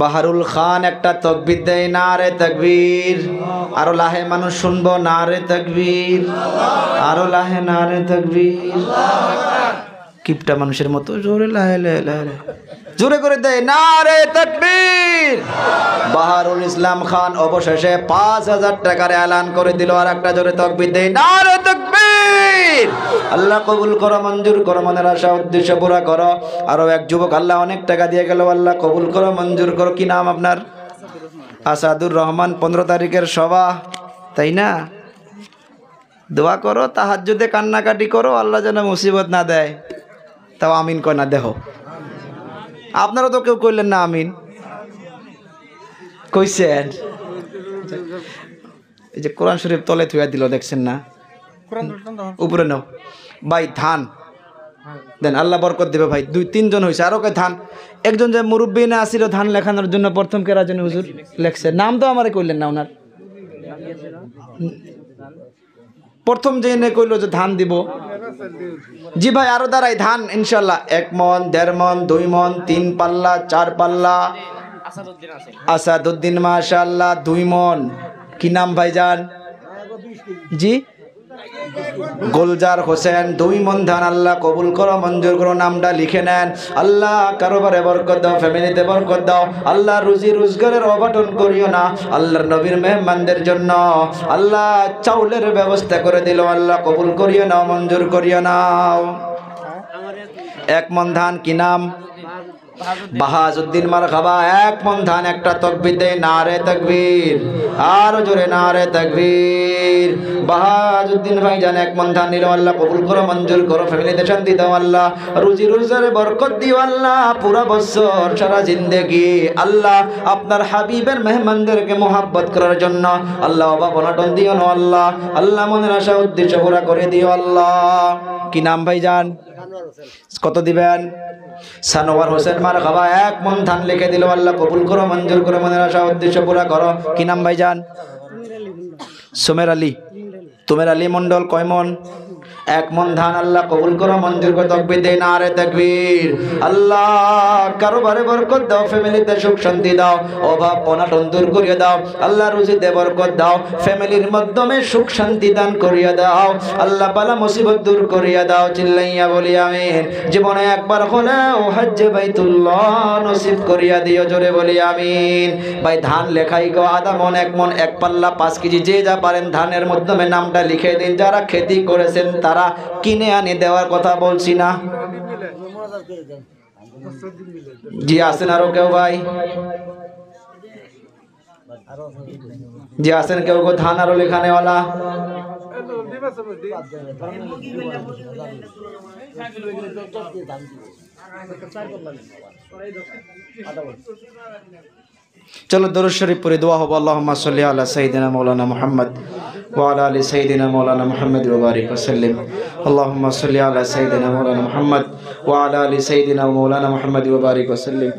বাহারুল খান। একটা তাকবীর দেয়, নারে তাকবীর। আরো লাহে মানুষ শুনবো, নারে তাকবীর। আরো লাহে, নারে তাকবীর। কিপটা মানুষের মতো জোরে লাহে লাহে জোরে করে দেয়, নারে তাকবীর। বাহারুল ইসলাম খান অবশেষে 5000 টাকার এলান করে দিল। আর একটা জোরে তাকবীর দেয়, নারে তাকবীর। আল্লাহ কবুল করো, মঞ্জুর করো, মনের আশা উদ্দেশ্য পুরা করো। আরো এক যুবক আল্লাহ অনেক টাকা দিয়ে গেল, আল্লাহ কবুল করো, মঞ্জুর করো। কি নাম আপনার? আসাদুর রহমান। 15 তারিখের সভা, তাই না? দোয়া করো, তাহাজ্জুদে কান্নাকাটি করো, আল্লাহ যেন মুসিবত না দেয়। তাও আমিন কয় না, দেহ আপনারা তো কেউ কইলেন না আমিন, কইছেন? এই যে কোরআন শরীফ তলে থুয়া দিল, দেখছেন না? উপরে নাও ভাই। ধান দেন, আল্লাহ বরকত দেবে ভাই। 2-3 জন হয়েছে, আরো কয় ধান। একজন যে মুরব্বী না আসিল ধান লেখানোর জন্য প্রথম কেরার জন্য হুজুর লেখছে, নাম তো আমারে কইলেন না ওনার। প্রথম যে এনে কইলো যে ধান দিব। জি ভাই, আরো দাঁড়াই ধান ইনশাল্লাহ 1 মন, 1.5 মন, 2 মন, 3 পাল্লা, 4 পাল্লা। আসাদউদ্দিন মাশাআল্লাহ 2 মন। কি নাম ভাইজান? জি, গোলজার হোসেন 2 মন ধান। আল্লাহ কবুল করো, মঞ্জুর করো, নামটা লিখে নেন। আল্লাহ কারোবারে বরকত দাও, ফ্যামিলিতে বরকত দাও। আল্লাহ রুজি রোজগারের অবটন করিও না। আল্লাহর নবীর মেহমানদের জন্য আল্লাহ চাউলের ব্যবস্থা করে দিল। আল্লাহ কবুল করিও নাও, মঞ্জুর করিও নাও। 1 মন ধান। কি নাম? বাহাজউদ্দিন মারহাবা। 1 মন ধান। একটা তাকবীর দেই, নারে তাকবীর। আর জোরে নারে তাকবীর। বাহাজউদ্দিন ভাইজান 1 মন ধান নিল। আল্লাহ কবুল করো, মঞ্জুর করো, ফ্যামিলিতে শান্তি দাও। আল্লাহ রুজি রোজগারে বরকত দিও। আল্লাহ পুরো বছর সারা জিন্দেগি আল্লাহ আপনার হাবিবের মেহমানদেরকে মোহাব্বত করার জন্য আল্লাহ অভাব অনটন দিও না। আল্লাহ আল্লাহ মনের আশা উদ্দেশ্য পুরা করে দিও। আল্লাহ কি নাম ভাইজান? কত দিবেন? সানোয়ার হোসেন মারহাবা। 1 মন ধান লিখে দিল। আল্লাহ কবুল করো, মঞ্জুর করো, মনের আশা উদ্দেশ্য পুরা করো। কি নাম ভাইজান? সুমের আলী। তুমের আলী মন্ডল। কয় মন? 1 মন ধান। আল্লাহ কবুল করো, মঞ্জুর করো, তাকবীর দেই, নারে তাকবীর। আল্লাহ কারোবারে বরকত দাও, ফ্যামিলিতে সুখ শান্তি দাও, অভাব অনটন দূর করিয়ে দাও। আল্লাহ রুজিতে বরকত দাও, ফ্যামিলির মাধ্যমে সুখ শান্তি দান করিয়ে দাও। আল্লাহ বালা মুসিবত দূর করিয়ে দাও। চিল্লাইয়া বলি আমিন। জীবনে একবার হলেও হজ্জে বাইতুল্লাহ নসিব করিয়া দিও। জোরে বলি আমিন। ভাই ধান লেখাই গো, আধা মন, 1 মন, 1 পাল্লা, 5 কেজি, যে যা পারেন ধানের মাধ্যমে নামটা লিখে দিন। যারা খেতি করেছেন তারা কিনে আনি দেওয়ার কথা বলছি না। জি আছেন আরো কেউ ভাই? জি আছেন কেউ ধান আরো লেখানেওয়ালা? চলো দরুদ শরীফ পড়ে দোয়া হবে। আল্লাহুম্মা সাল্লি আলা সাইয়্যিদিনা মাওলানা মুহাম্মদ ওয়া আলা আলি সাইয়্যিদিনা মাওলানা মুহাম্মদ ওয়া বারিক ওয়া সাল্লিম। আল্লাহুম্মা সাল্লি আলা সাইয়্যিদিনা মাওলানা মুহাম্মদ ওয়া আলা আলি সাইয়্যিদিনা মাওলানা মুহাম্মদ ওয়া বারিক ওয়া সাল্লিম।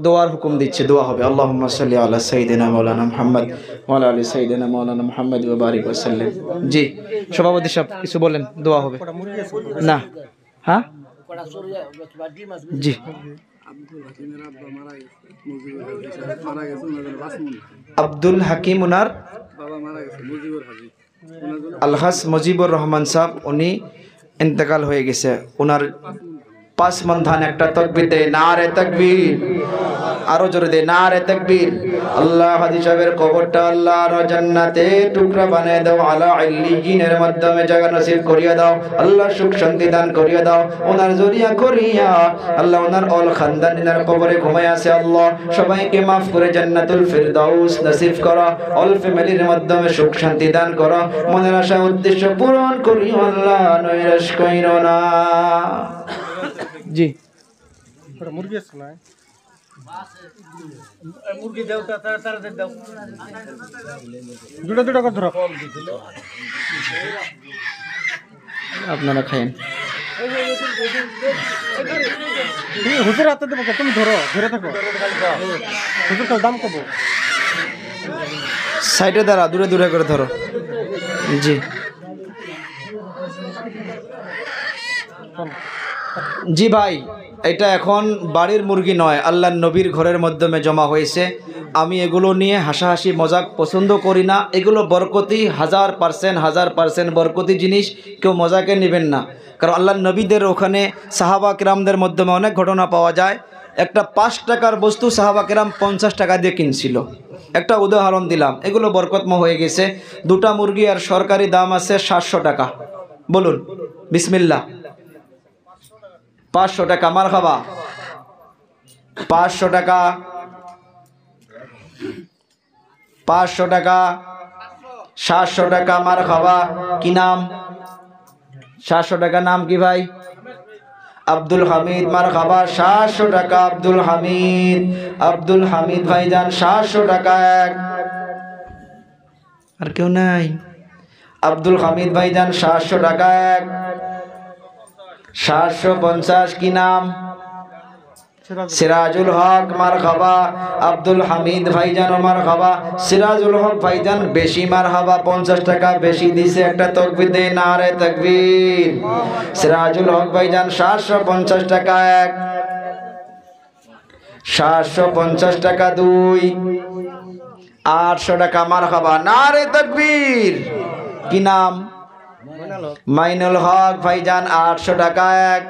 দোয়ার হুকুম দিচ্ছে, দোয়া হবে। আল্লাহুম্মা সাল্লি আলা সাইয়্যিদিনা মাওলানা মুহাম্মদ ওয়া আলা আলি সাইয়্যিদিনা মাওলানা মুহাম্মদ ওয়া বারিক ওয়া সাল্লিম। জি সভাপতি সাহেব কিছু বলেন, দোয়া হবে না? হ্যাঁ জি। আব্দুল হাকিম ওনার আলহাজ মুজিবুর রহমান সাহেব, উনি ইন্তেকাল হয়ে গেছে। ওনার 5 মন ধান। একটা তাকবীর দে, নারে তাকবীর। আরো জোরে দে, নারে তাকবীর। আল্লাহ হাজি সাহেবের কবরটা আল্লাহর জান্নাতে টুকরা বানিয়ে দাও। আলা ইল্লিয়িনের মাধ্যমে জায়গা নসিব করিয়া দাও। আল্লাহ সুখ শান্তি দান করিয়া দাও। ওনার জরিয়া করিয়া আল্লাহ ওনার অল খানদানিনার কবরে ঘুমায় আছে। আল্লাহ সবাইকে মাফ করে জান্নাতুল ফিরদাউস নসিব করো। অল ফ্যামিলির মাধ্যমে সুখ শান্তি দান করো। মনের আশা উদ্দেশ্য পূরণ করিও। আল্লাহ নৈরাশ কইরো না। জি মুরগি আছে না? মুরগি দাও, তাড়াতাড়ি দাও। দুটো করে ধরো, আপনারা খায়েন। হুজুর হাতে দেবো, তুমি ধরো, ধরে থাকো। হুজুর কাল দাম কব, সাইডে দাঁড়া, দূরে দূরে করে ধরো। জি জি ভাই, এটা এখন বাড়ির মুরগি নয়, আল্লাহর নবীর ঘরের মাধ্যমে জমা হয়েছে। আমি এগুলো নিয়ে হাসাহাসি মজাক পছন্দ করি না। এগুলো বরকতি 1000% বরকতি জিনিস, কেউ মজাকে নেবেন না। কারণ আল্লাহর নবীদের ওখানে সাহাবা কিরামদের মাধ্যমে অনেক ঘটনা পাওয়া যায়। একটা 5 টাকার বস্তু সাহাবা কিরাম 50 টাকা দিয়ে কিনছিল। একটা উদাহরণ দিলাম, এগুলো বরকতময় হয়ে গেছে। 2টা মুরগি আর সরকারি দাম আছে 700 টাকা। বলুন বিসমিল্লাহ। 500 টাকা, মারহাবা। 500 টাকা, 500 টাকা, 700 টাকা, মারহাবা। কি নাম? 700 টাকা নাম কি ভাই? আব্দুল হামিদ, মারহাবা। 700 টাকা আব্দুল হামিদ। আব্দুল হামিদ ভাইজান 700 টাকা এক। আর কেউ নাই? আব্দুল হামিদ ভাইজান 700 টাকা এক। 750 কি নাম? সিরাজুল হক মারহাবা। আব্দুল হামিদ ভাইজান মারহাবা। সিরাজুল হক ভাইজান বেশি মারহাবা, 50 টাকা বেশি দিছে, একটা তাকবীর দেন, নারে তাকবীর। সিরাজুল হক ভাইজান 750 টাকা এক, 750 টাকা দুই, 800 টাকা মারহাবা, নারে তাকবীর। কি নাম? মাইনুল হক ভাইজান 800 টাকা এক,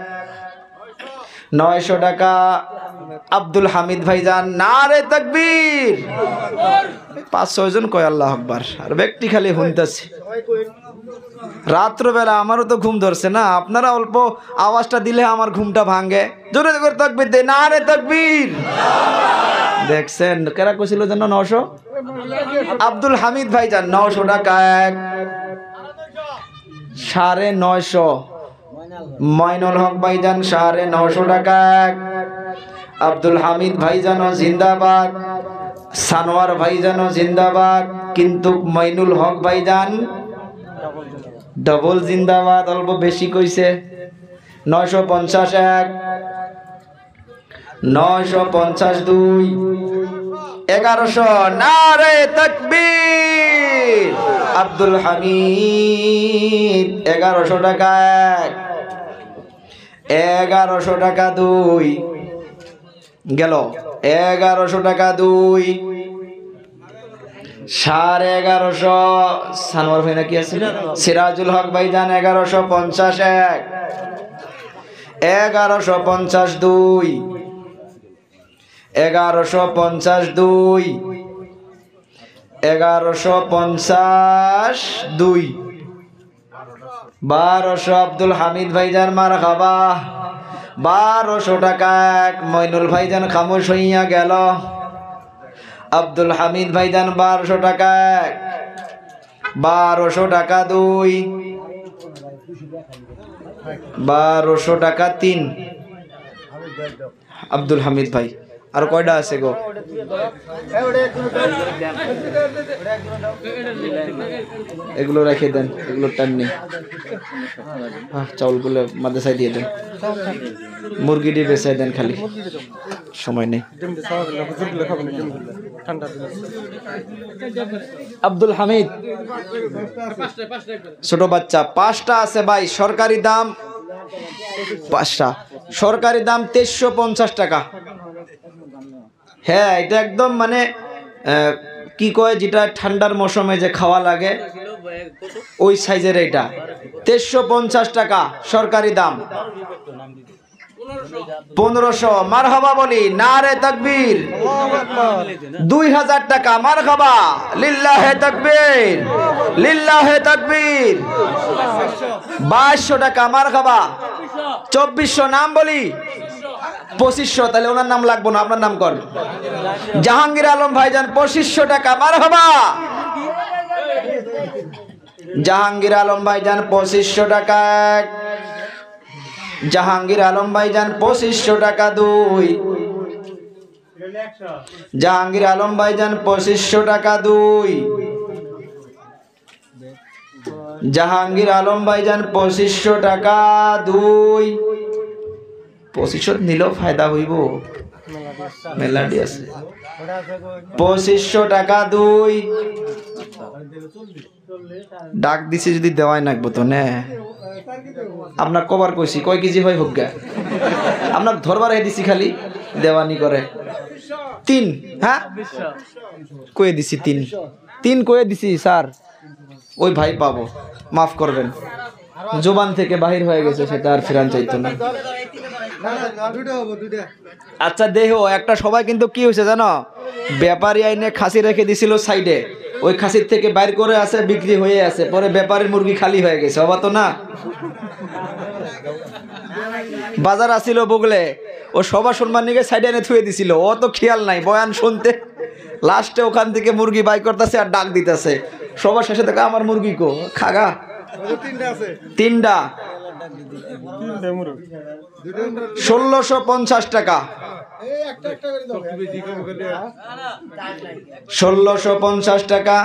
900 টাকা আব্দুল হামিদ ভাইজান, নারে তাকবীর। 5-6 জন কয় আল্লাহু আকবার, আর ব্যক্তি খালি শুনতেছে। রাত্রবেলা আমারও তো ঘুম ধরছে না, আপনারা অল্প আওয়াজটা দিলে আমার ঘুমটা ভাঙে। জোরে জোরে তাকবীর দে, নারে তাকবীর। দেখছেন কেরা কইছিল যেন 900? আব্দুল হামিদ ভাইজান 900 টাকা এক, 950। মাইনুল হক ভাইজান 950 টাকা এক, আব্দুল হামিদ ভাইজানও জিন্দাবাদ, সানোয়ার ভাইজানও জিন্দাবাদ, কিন্তু মাইনুল হক ভাইজান ডবল জিন্দাবাদ, অল্প বেশি কইছে। 950 এক, 950 দুই, 1100, নারে তাকবীর। আব্দুল হামিদ 1100 টাকা এক, 1100 টাকা দুই, গেল 1100 টাকা দুই, 1150। সানোয়ার ভাই নাকি আছে? সিরাজুল হক ভাইজান 1150 এক, 1150 দুই, 1150 দুই, 1150 দুই, 1200 আব্দুল হামিদ ভাইজান মারহাবা, 1200 টাকা এক। মইনুল ভাইজান খামোশ হইয়া গেল। আব্দুল হামিদ ভাইজান 1200 টাকা এক, 1200 টাকা দুই, 1200 টাকা তিন। আব্দুল হামিদ ভাই আর কয়টা আছে গো? এগুলো রেখে দেন, এগুলো টান নেই। চাউলগুলো মাদ্রাসায় দিয়ে দেন, মুরগিটি বেঁচে দেন, খালি সময় নেই। আব্দুল হামিদ ছোট বাচ্চা 5টা আছে ভাই, সরকারি দাম 5টা, সরকারি দাম 2350 টাকা। হ্যাঁ, এটা একদম মানে কি কয়, যেটা ঠান্ডার মৌসুমে যে খাওয়া লাগে ওই সাইজের। এটা 2350 টাকা সরকারি দাম। 1500 মারহাবা বলি, নারে তাকবীর। 2000 টাকা মারহাবা, লিল্লাহে তাকবীর, লিল্লাহে তাকবীর। 2200 টাকা মারহাবা, 2400। নাম বলি 2500, তাহলে ওনার নাম লাগবো না, আপনার নাম কর। জাহাঙ্গীর আলম ভাইজান 2500 টাকা মারহাবা। জাহাঙ্গীর আলম ভাইজান 2500 টাকা এক, জাহাঙ্গীর আলম ভাইজান 2500 টাকা দুই, জাহাঙ্গীর আলম ভাইজান 2500 টাকা দুই, জাহাঙ্গীর আলম ভাইজান 2500 টাকা দুই। 2500 নিলেও ফায়দা হইব, মেলাডি আছে। 2500 টাকা দুই, ডাক দিছি যদি দেওয়াই নাকবো তো নে। আপনার কবার কইছি কয় কেজি হয় হোক গা, আপনার ধরবার দিছি, খালি দেওয়ানি করে। 3, হ্যাঁ কয়ে দিছি 3 কয়ে দিছি স্যার। ওই ভাই পাবো, মাফ করবেন, জবান থেকে বাহির হয়ে গেছে, সেটা আর ফেরান চাইতো না। আচ্ছা দেহ একটা সবাই কিন্তু কি হয়েছে জানো, ব্যাপারী আইনে খাসি রেখে দিছিল সাইডে, ওই খাসির থেকে বাইর করে আছে, বিক্রি হয়ে আছে, পরে ব্যাপারীর মুরগি খালি হয়ে গেছে। অবা তো না, বাজার আসিল বগলে, ও সবার সম্মান নিয়ে সাইডে এনে থুয়ে দিছিল, ও তো খেয়াল নাই বয়ান শুনতে। লাস্টে ওখান থেকে মুরগি বাই করতেছে আর ডাক দিতেছে, সবার শেষে দেখা আমার মুরগি কো খাগা। 3টা 1650 টাকা, 1650 টাকা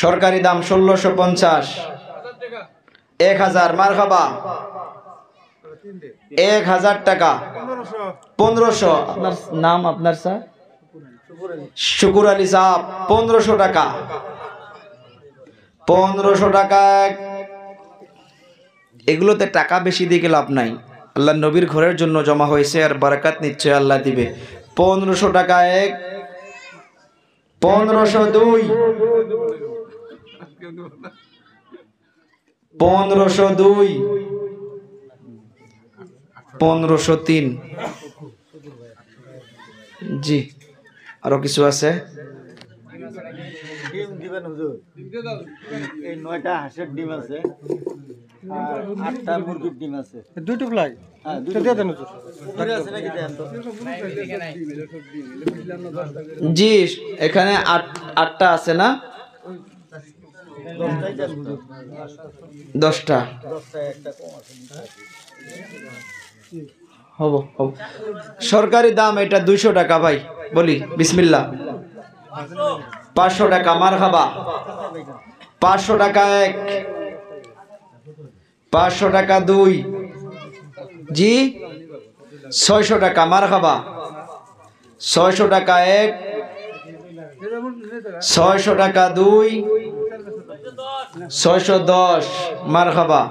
সরকারি দাম। 1650 1000 মারহাবা 1000 টাকা 1500 আপনার নাম আপনার স্যার শুকুর আলী সাহেব 1500 টাকা 1500 টাকা এগুলোতে টাকা বেশি দিয়ে লাভ নাই আল্লাহ নবীর ঘরের জন্য জমা হয়েছে আর বরকত নিশ্চয় আল্লাহ দিবে 1500 টাকা এক 1502 1502 1503 জি আরো কিছু আছে ডিম দিবেন হুজুর এই 9টা হাঁসের ডিম আছে আর 8টা মুরগির ডিম আছে দুটো ফ্লাই হ্যাঁ দুটো দিয়ে দেন হুজুর ঘরে আছে নাকি দেন তো জি এখানে 8টা আছে না 10টা একটা কম আছে হব হব সরকারি দাম এটা 200 টাকা ভাই বলি বিসমিল্লাহ 500 টাকা মারহাবা 500 টাকা এক 500 টাকা দুই জি 600 টাকা মারহাবা 600 টাকা এক 600 টাকা দুই 610 মারহাবা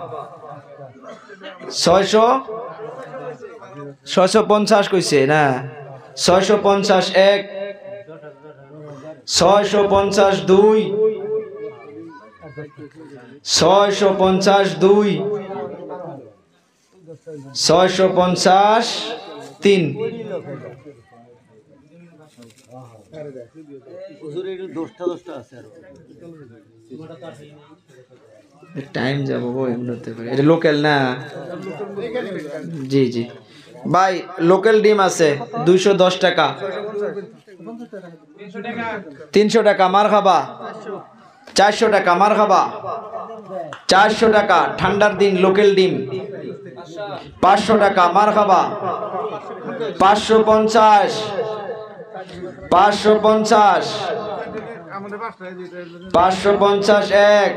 650 কইছে না 650 এক 650 দুই 650 দুই 650 তিন হুজুর এই 10টা আছে আর টাইম যাবো এমনিতে এটা লোকাল না জি জি ভাই লোকাল ডিম আছে 210 টাকা 300 টাকা মারহাবা 400 টাকা মারহাবা 400 টাকা ঠান্ডার দিন লোকাল ডিম 500 টাকা মারহাবা 550 550 550 এক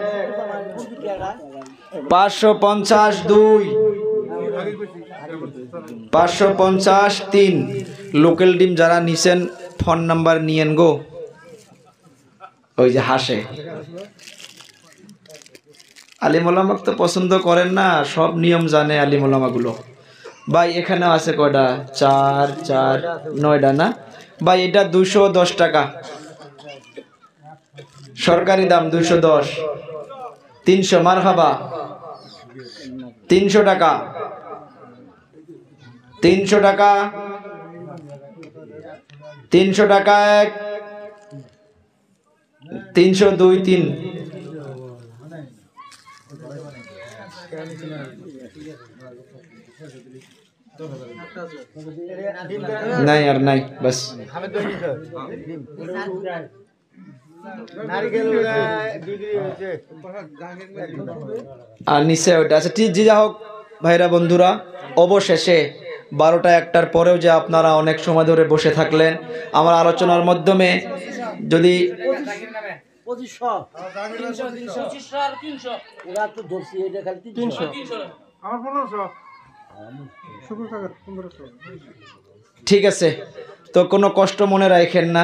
550 দুই 550 তিন লোকাল ডিম যারা নিছেন ফোন নাম্বার নিয়েন গো ওই যে হাসে আলিম ওলামাক তো পছন্দ করেন না সব নিয়ম জানে আলিম ওলামাগুলো ভাই এখানে আছে কয়টা 4 4 9টা না ভাই এটা 210 টাকা সরকারি দাম 210 300 মারহাবা 300 টাকা 300 টাকা 300 টাকা এক 302 তিন নাই আর নাই বাস আর নিচে ওটা আচ্ছা ঠিক জি যা হোক ভাইরা বন্ধুরা অবশেষে 12টা 1টার পরেও যে আপনারা অনেক সময় ধরে বসে থাকলেন আমার আলোচনার মাধ্যমে যদি 2500 ঠিক আছে তো কোনো কষ্ট মনে রাখেন না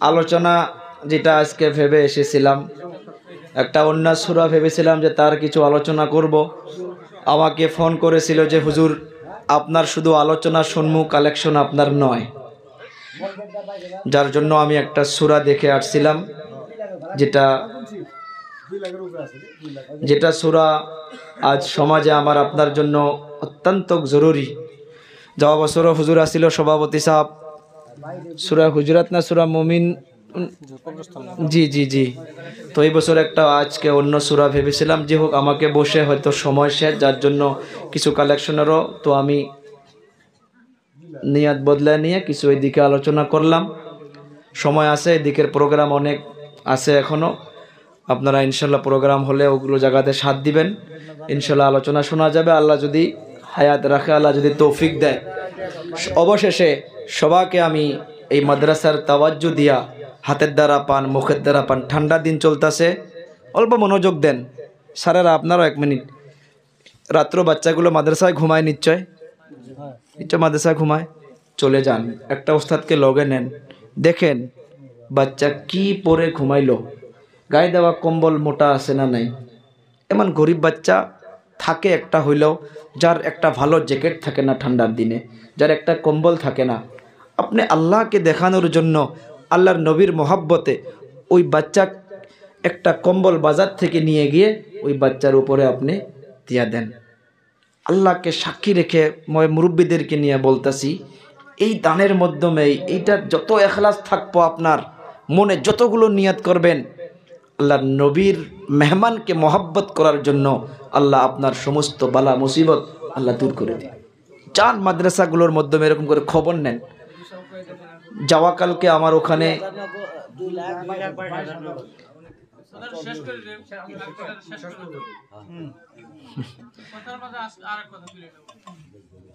আলোচনা যেটা আজকে ভেবে এসেছিলাম একটা অন্য সূরা ভেবেছিলাম যে তার কিছু আলোচনা করব আমাকে ফোন করেছিল যে হুজুর আপনার শুধু আলোচনা শুনমু কালেকশন আপনার নয় যার জন্য আমি একটা সূরা দেখে আসছিলাম যেটা সূরা আজ সমাজে আমার আপনার জন্য অত্যন্ত জরুরি যাওয়া বছর হুজুর আসছিল সভাপতি সাহেব সূরা হুজুরাত না সূরা মুমিন জি জি জি তো এই বছর একটা আজকে অন্য সূরা ভেবেছিলাম যে হোক আমাকে বসে হয়তো সময় শেষ যার জন্য কিছু কালেকশনেরও তো আমি নিয়াত বদলে নিয়ে কিছু এইদিকে আলোচনা করলাম সময় আছে এদিকের প্রোগ্রাম অনেক আছে এখনো আপনারা ইনশাল্লাহ প্রোগ্রাম হলে ওগুলো জায়গাতে সাথ দিবেন ইনশাল্লাহ আলোচনা শোনা যাবে আল্লাহ যদি হায়াত রাখে আল্লাহ যদি তৌফিক দেয় অবশেষে সবাইকে আমি এই মাদ্রাসার তাওয়াজ্জু দিয়া হাতের দ্বারা পান মুখের দ্বারা পান ঠান্ডা দিন চলতেছে অল্প মনোযোগ দেন স্যারেরা আপনারও 1 মিনিট, রাত্র বাচ্চাগুলো মাদ্রাসায় ঘুমায় নিশ্চয় মাদ্রাসায় ঘুমায়, চলে যান একটা ওস্তাদকে লগে নেন, দেখেন বাচ্চা কি পরে ঘুমাইলো, গায়ে দেওয়া কম্বল মোটা আছে না নাই। এমন গরিব বাচ্চা থাকে একটা হইলেও, যার একটা ভালো জ্যাকেট থাকে না ঠান্ডার দিনে, যার একটা কম্বল থাকে না। আপনি আল্লাহকে দেখানোর জন্য, আল্লাহর নবীর মোহাব্বতে ওই বাচ্চা একটা কম্বল বাজার থেকে নিয়ে গিয়ে ওই বাচ্চার উপরে আপনি দিয়া দেন। আল্লাহকে সাক্ষী রেখে মুরব্বীদেরকে নিয়ে বলতেছি, এই দানের মাধ্যমে এইটা যত এখলাস থাকবো, আপনার মনে যতগুলো নিয়াত করবেন, আল্লাহর নবীর মেহমানকে মহব্বত করার জন্য আল্লাহ আপনার সমস্ত বালা মুসিবত আল্লাহ দূর করে দেন। চান মাদ্রাসাগুলোর মাধ্যমে এরকম করে খবর নেন। যাওয়া কালকে আমার ওখানে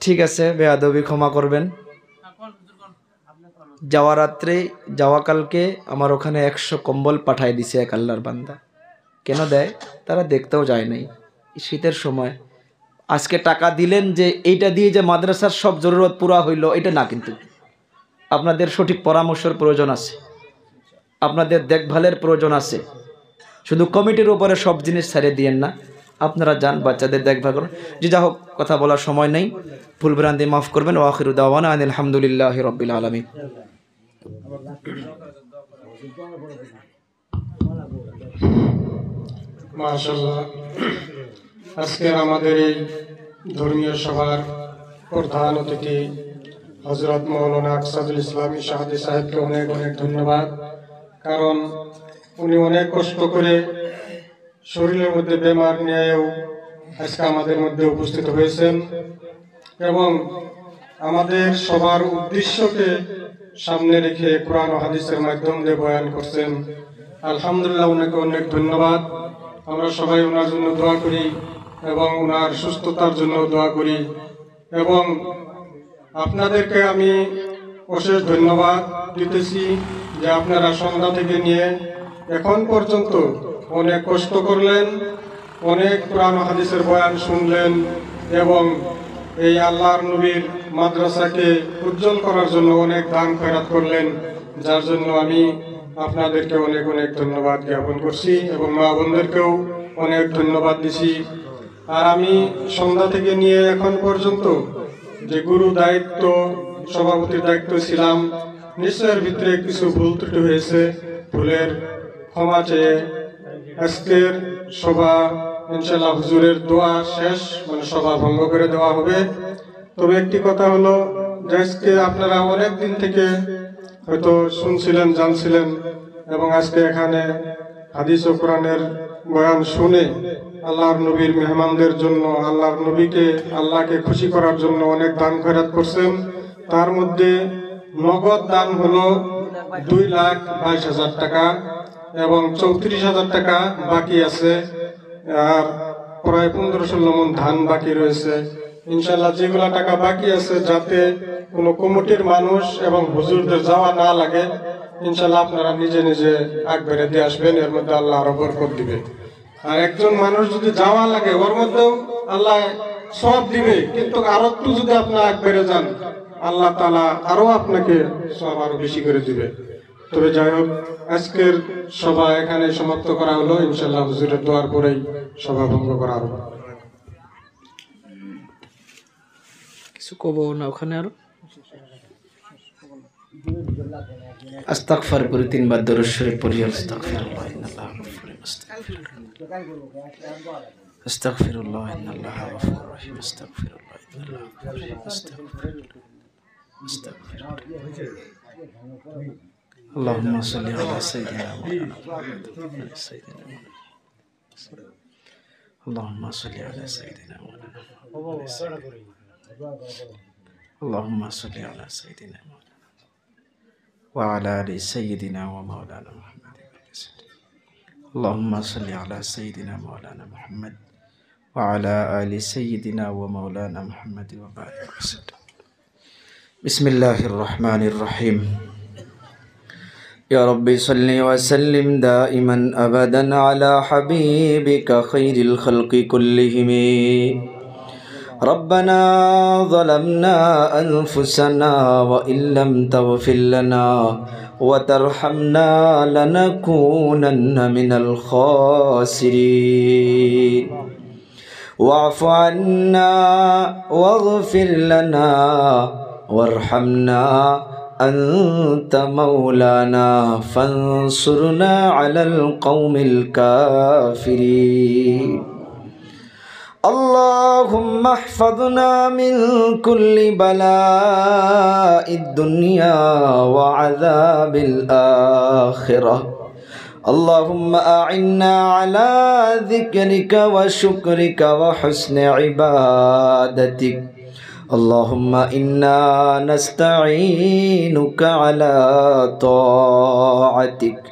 ঠিক আছে, বেয়াদবি ক্ষমা করবেন। যাওয়া কালকে আমার ওখানে 100 কম্বল পাঠায় দিছে এক আল্লাহর বান্দা। কেন দেয়? তারা দেখতেও যায় নাই শীতের সময়। আজকে টাকা দিলেন যে এইটা দিয়ে যে মাদ্রাসার সব জরুরত পুরা হইল, এটা না, কিন্তু আপনাদের সঠিক পরামর্শের প্রয়োজন আছে, আপনাদের দেখভালের প্রয়োজন আছে। শুধু কমিটির উপরে সব জিনিস ছেড়ে দিয়েন না, আপনারা যান বাচ্চাদের দেখভাল করুন। যে যা হোক, কথা বলার সময় নেই, ভুল ভ্রান্তি মাফ করবেন। ওয়া আখিরু দাওয়ানা আনিল হামদুলিল্লাহি রাব্বিল আলামিন। মাশাআল্লাহ, আজকের আমাদের এই ধর্মীয় সভার প্রধান অতিথি হযরত মাওলানা আকসাদুল ইসলাম শাহাদি সাহেবকে অনেক অনেক ধন্যবাদ। কারণ উনি অনেক কষ্ট করে শরীরের মধ্যে বেমার নিয়েও আজকে আমাদের মধ্যে উপস্থিত হয়েছেন এবং আমাদের সবার উদ্দেশ্যকে সামনে রেখে কোরআন ও হাদিসের মাধ্যম দিয়ে বয়ান করছেন। আলহামদুলিল্লাহ, ওনাকে অনেক ধন্যবাদ। আমরা সবাই ওনার জন্য দোয়া করি এবং ওনার সুস্থতার জন্য দোয়া করি। এবং আপনাদেরকে আমি অশেষ ধন্যবাদ দিতেছি যে আপনারা সন্ধ্যা থেকে নিয়ে এখন পর্যন্ত অনেক কষ্ট করলেন, অনেক কোরআন ও হাদিসের বয়ান শুনলেন এবং এই আল্লাহর নবীর মাদ্রাসাকে উজ্জ্বল করার জন্য অনেক দান খয়রাত করলেন, যার জন্য আমি আপনাদেরকে অনেক অনেক ধন্যবাদ জ্ঞাপন করছি এবং মা বোনদেরকেও অনেক ধন্যবাদ দিছি। আর আমি সন্ধ্যা থেকে নিয়ে এখন পর্যন্ত যে গুরু দায়িত্ব, সভাপতির দায়িত্ব ছিলাম, নিশ্চয়ের ভিতরে কিছু ভুল ত্রুটি হয়েছে, ভুলের ক্ষমা চেয়ে আজকের সভা ইনশাআল্লাহ হুজুরের দোয়া শেষ, মানে সভা ভঙ্গ করে দেওয়া হবে। তবে একটি কথা হলো যে আজকে আপনারা অনেক দিন থেকে হয়তো শুনছিলেন, জানছিলেন এবং আজকে এখানে হাদিস ও কোরআনের বয়ান শুনে আল্লাহর নবীর মেহমানদের জন্য, আল্লাহর নবীকে, আল্লাহকে খুশি করার জন্য অনেক দান খয়রাত করছেন। তার মধ্যে নগদ দান হলো 2,22,000 টাকা এবং 34,000 টাকা বাকি আছে, আর প্রায় 15-16 মণ ধান বাকি রয়েছে। ইনশাআল্লাহ যেগুলা টাকা বাকি আছে, যাতে কোনো কমিটির মানুষ এবং হুজুরদের যাওয়া না লাগে, ইনশাআল্লাহ আপনারা নিজে নিজে আগ বেড়ে দিয়ে আসবেন, এর মধ্যে আল্লাহ আরো বরকত দিবে। আর একজন মানুষ যদি যাওয়া লাগে, ওর মধ্যেও আল্লাহ সব দিবে, কিন্তু আরো একটু যদি আপনি আগ বেড়ে যান, আল্লাহ তাআলা আরো আপনাকে সব আরো বেশি করে দিবে। তবে যাই হোক, আজকের সভা এখানে সমাপ্ত করা হলো। ইনশাআল্লাহ হুজুরের দোয়ার পরেই সভা ভঙ্গ করা হবে। কিছু কব না ওখানে আরো? আস্তাগফার করি 3 বার, দরুদ শরীফ পড়ি। আস্তাগফিরুল্লাহ ইন্নাল্লাহা গফুরুর রহিম। আস্তাগফিরুল্লাহ ইন্নাল্লাহা গফুরুর রহিম। আস্তাগফিরুল্লাহ ইন্নাল্লাহা গফুরুর রহিম। আস্তাগফিরুল্লাহ। اللهم صل على سيدنا محمد سيدنا اللهم صل على سيدنا محمد اللهم صل على سيدنا محمد وعلى آل سيدنا ومولانا محمد. اللهم صل على سيدنا مولانا محمد وعلى آل سيدنا ومولانا محمد وبارك وسلم. بسم الله الرحمن الرحيم. يا رب صل وسلم دائما أبدا على حبيبك خير الخلق كلهم. ربنا ظلمنا أنفسنا وإن لم تغفر لنا وترحمنا لنكونن من الخاسرين. واعف عنا واغفر لنا وارحمنا أنت مولانا فانصرنا على القوم الكافرين. اللهم احفظنا من كل بلاء الدنيا وعذاب الآخرة. اللهم أعنا على ذكرك وشكرك وحسن عبادتك. اللهم إنا نستعينك على طاعتك.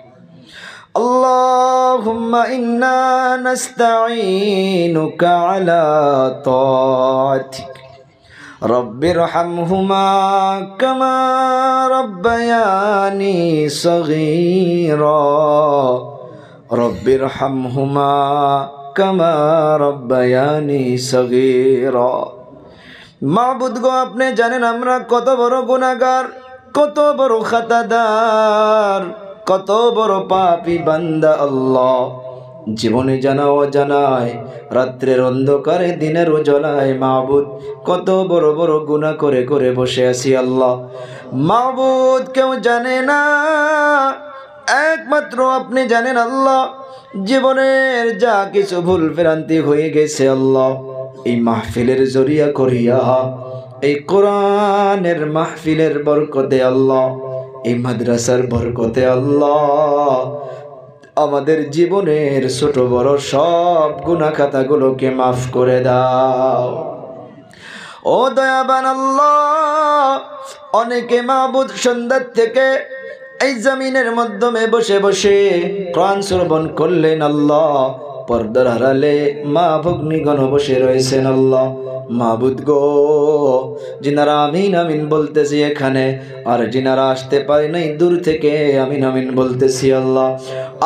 اللهم إنا نستعينك على طاعتك. رب ارحمهما كما ربياني صغيرا. رب ارحمهما كما ربياني صغيرا. মাবুদ গো, আপনি জানেন আমরা কত বড় গুনাহগার, কত বড় খাতাদার, কত বড় পাপী বান্দা। আল্লাহ, জীবনে জানা অজানায়, রাত্রের অন্ধকারে দিনের উজালায় মাবুদ কত বড় বড় গুনাহ করে করে বসে আছি। আল্লাহ মাবুদ, কেউ জানে না, একমাত্র আপনি জানেন। আল্লাহ, জীবনের যা কিছু ভুল ভ্রান্তি হয়ে গেছে আল্লাহ, এই মাহফিলের জরিয়া করিয়া, এই কোরআনের মাহফিলের বরকতে আল্লাহ, এই মাদ্রাসার বরকতে আল্লাহ, আমাদের জীবনের ছোট বড় সব গুনাহ খাতাগুলোকে মাফ করে দাও। ও দয়াবান আল্লাহ, অনেকে মাবুদ সন্ধ্যার থেকে এই জমিনের মাধ্যমে বসে বসে কোরআন শ্রবণ করলেন। আল্লাহ, পর্দার আড়ালে মা ভগ্নীগণ বসে রয়েছেন। আল্লাহ মাবুদ গো, যিনারা আমিন আমিন বলতেছি এখানে, আর যিনারা আসতে পারে নাই দূর থেকে আমিন আমিন বলতেছি। আল্লাহ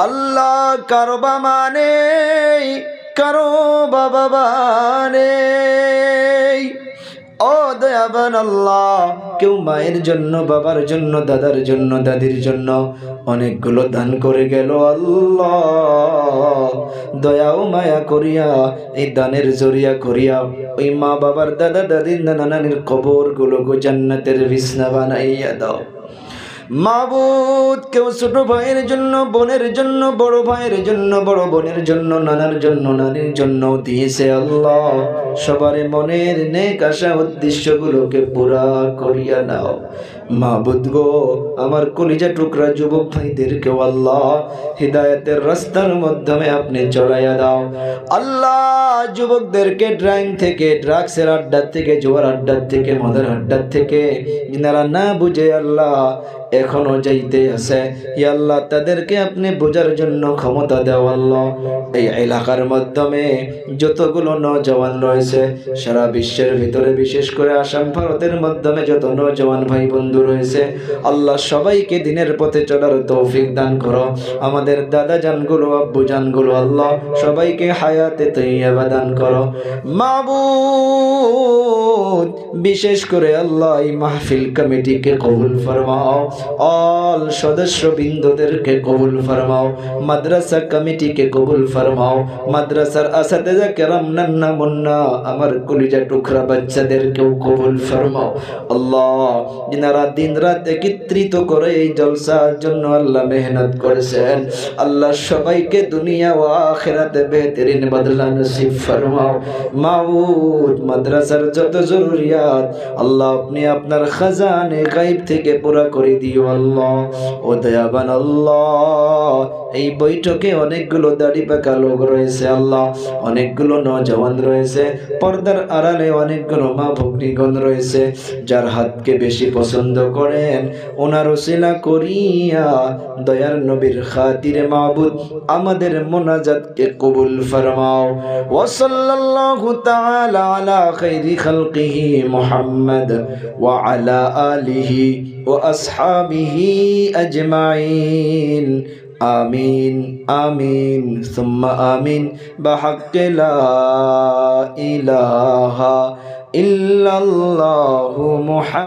আল্লাহ, কারো বাবা নেই, কারো বাবা নেই। ও দয়াবান আল্লাহ, কেউ মায়ের জন্য, বাবার জন্য, দাদার জন্য, দাদির জন্য অনেকগুলো দান করে গেল। আল্লাহ দয়া ও মায়া করিয়া, এই দানের জরিয়া করিয়া ওই মা বাবার, দাদা দাদির, নানা নানির কবর গুলোকে জান্নাতের বিছনা বানাইয়া দাও। মাবুদ, কেউ ছোট ভাইয়ের জন্য, বোনের জন্য, বড় ভাইয়ের জন্য, বড় বোনের জন্য, নানার জন্য, নানির জন্য দিয়েছে। আল্লাহ সবার মনের নেক আশা উদ্দেশ্যগুলোকে পুরা করিয়া নাও। মাবুদ গো, আমার কলিজা টুকরা যুবক ভাইদেরকেও আল্লাহ হিদায়াতের রাস্তার মাধ্যমে আপনি চড়াইয়া দাও। আল্লাহ যুবকদেরকে ড্রাইং থেকে, ড্রাগসের আড্ডা থেকে, জোয়ার আড্ডা থেকে, মদের আড্ডা থেকে যারা না বুঝে আল্লাহ এখনো যাইতে আছে, ইয়া আল্লাহ তাদেরকে আপনি বোঝার জন্য ক্ষমতা দাও। আল্লাহ এই এলাকার মাধ্যমে যতগুলো নওজওয়ান রয়েছে সারা বিশ্বের ভিতরে, বিশেষ করে আসাম ভারতের মাধ্যমে যত নওজওয়ান ভাই বন্ধু রয়েছে, আল্লাহ সবাইকে দিনের পথে চলার তৌফিক দান করো। আমাদের দাদা জানগুলো, আব্বু জানগুলো আল্লাহ সবাইকে হায়াতে তৈয়বা দান করো। মাবুদ বিশেষ করে আল্লাহ এই মাহফিল কমিটিকে কবুল ফরমাও, অল সদস্য বিন্দুদেরকে কবুল ফরমাও, মাদ্রাসা কমিটিকে কবুল ফরমাও, মাদ্রাসার আসাতেজা কেরাম, নান্না মুন্না আমার কলিজা টুকরা বাচ্চাদেরকেও কবুল ফরমাও। আল্লাহ যিনারা দিন রাত একত্রিত করে এই জলসার জন্য আল্লাহ মেহনত করেছেন, আল্লাহ সবাইকে দুনিয়া ও আখিরাতে বেহতরিন বদলা নসিব ফরমাও। মাউদ মাদ্রাসার যত জরুরিয়াত আল্লাহ আপনি আপনার খাজানে গায়ব থেকে পুরা করে দিও। আল্লাহ ও দয়াবান আল্লাহ, এই বৈঠকে অনেকগুলো দাড়ি পাকা লোক রয়েছে, আল্লাহ অনেকগুলো নওজওয়ান রয়েছে, পর্দার আড়ালে অনেকগুলো মা ভগ্নীগণ রয়েছে, যার হাতকে বেশি পছন্দ করেন ওনার ওসিলা করিয়া দয়ার নবীর খাতিরে মাবুদ আমাদের মোনাজাতকে কবুল ফরমাও ওয়া সাল্লাল্লাহু তাআলা আলা খাইরি খালকিহি মুহাম্মদ ওয়া আলা আলিহি ওয়া আসহাবিহি আজমাইন আমিন আমিন সুম্মা আমিন বিহাক্কি লা ইলাহা ইল্লাল্লাহু মুহাম্মাদ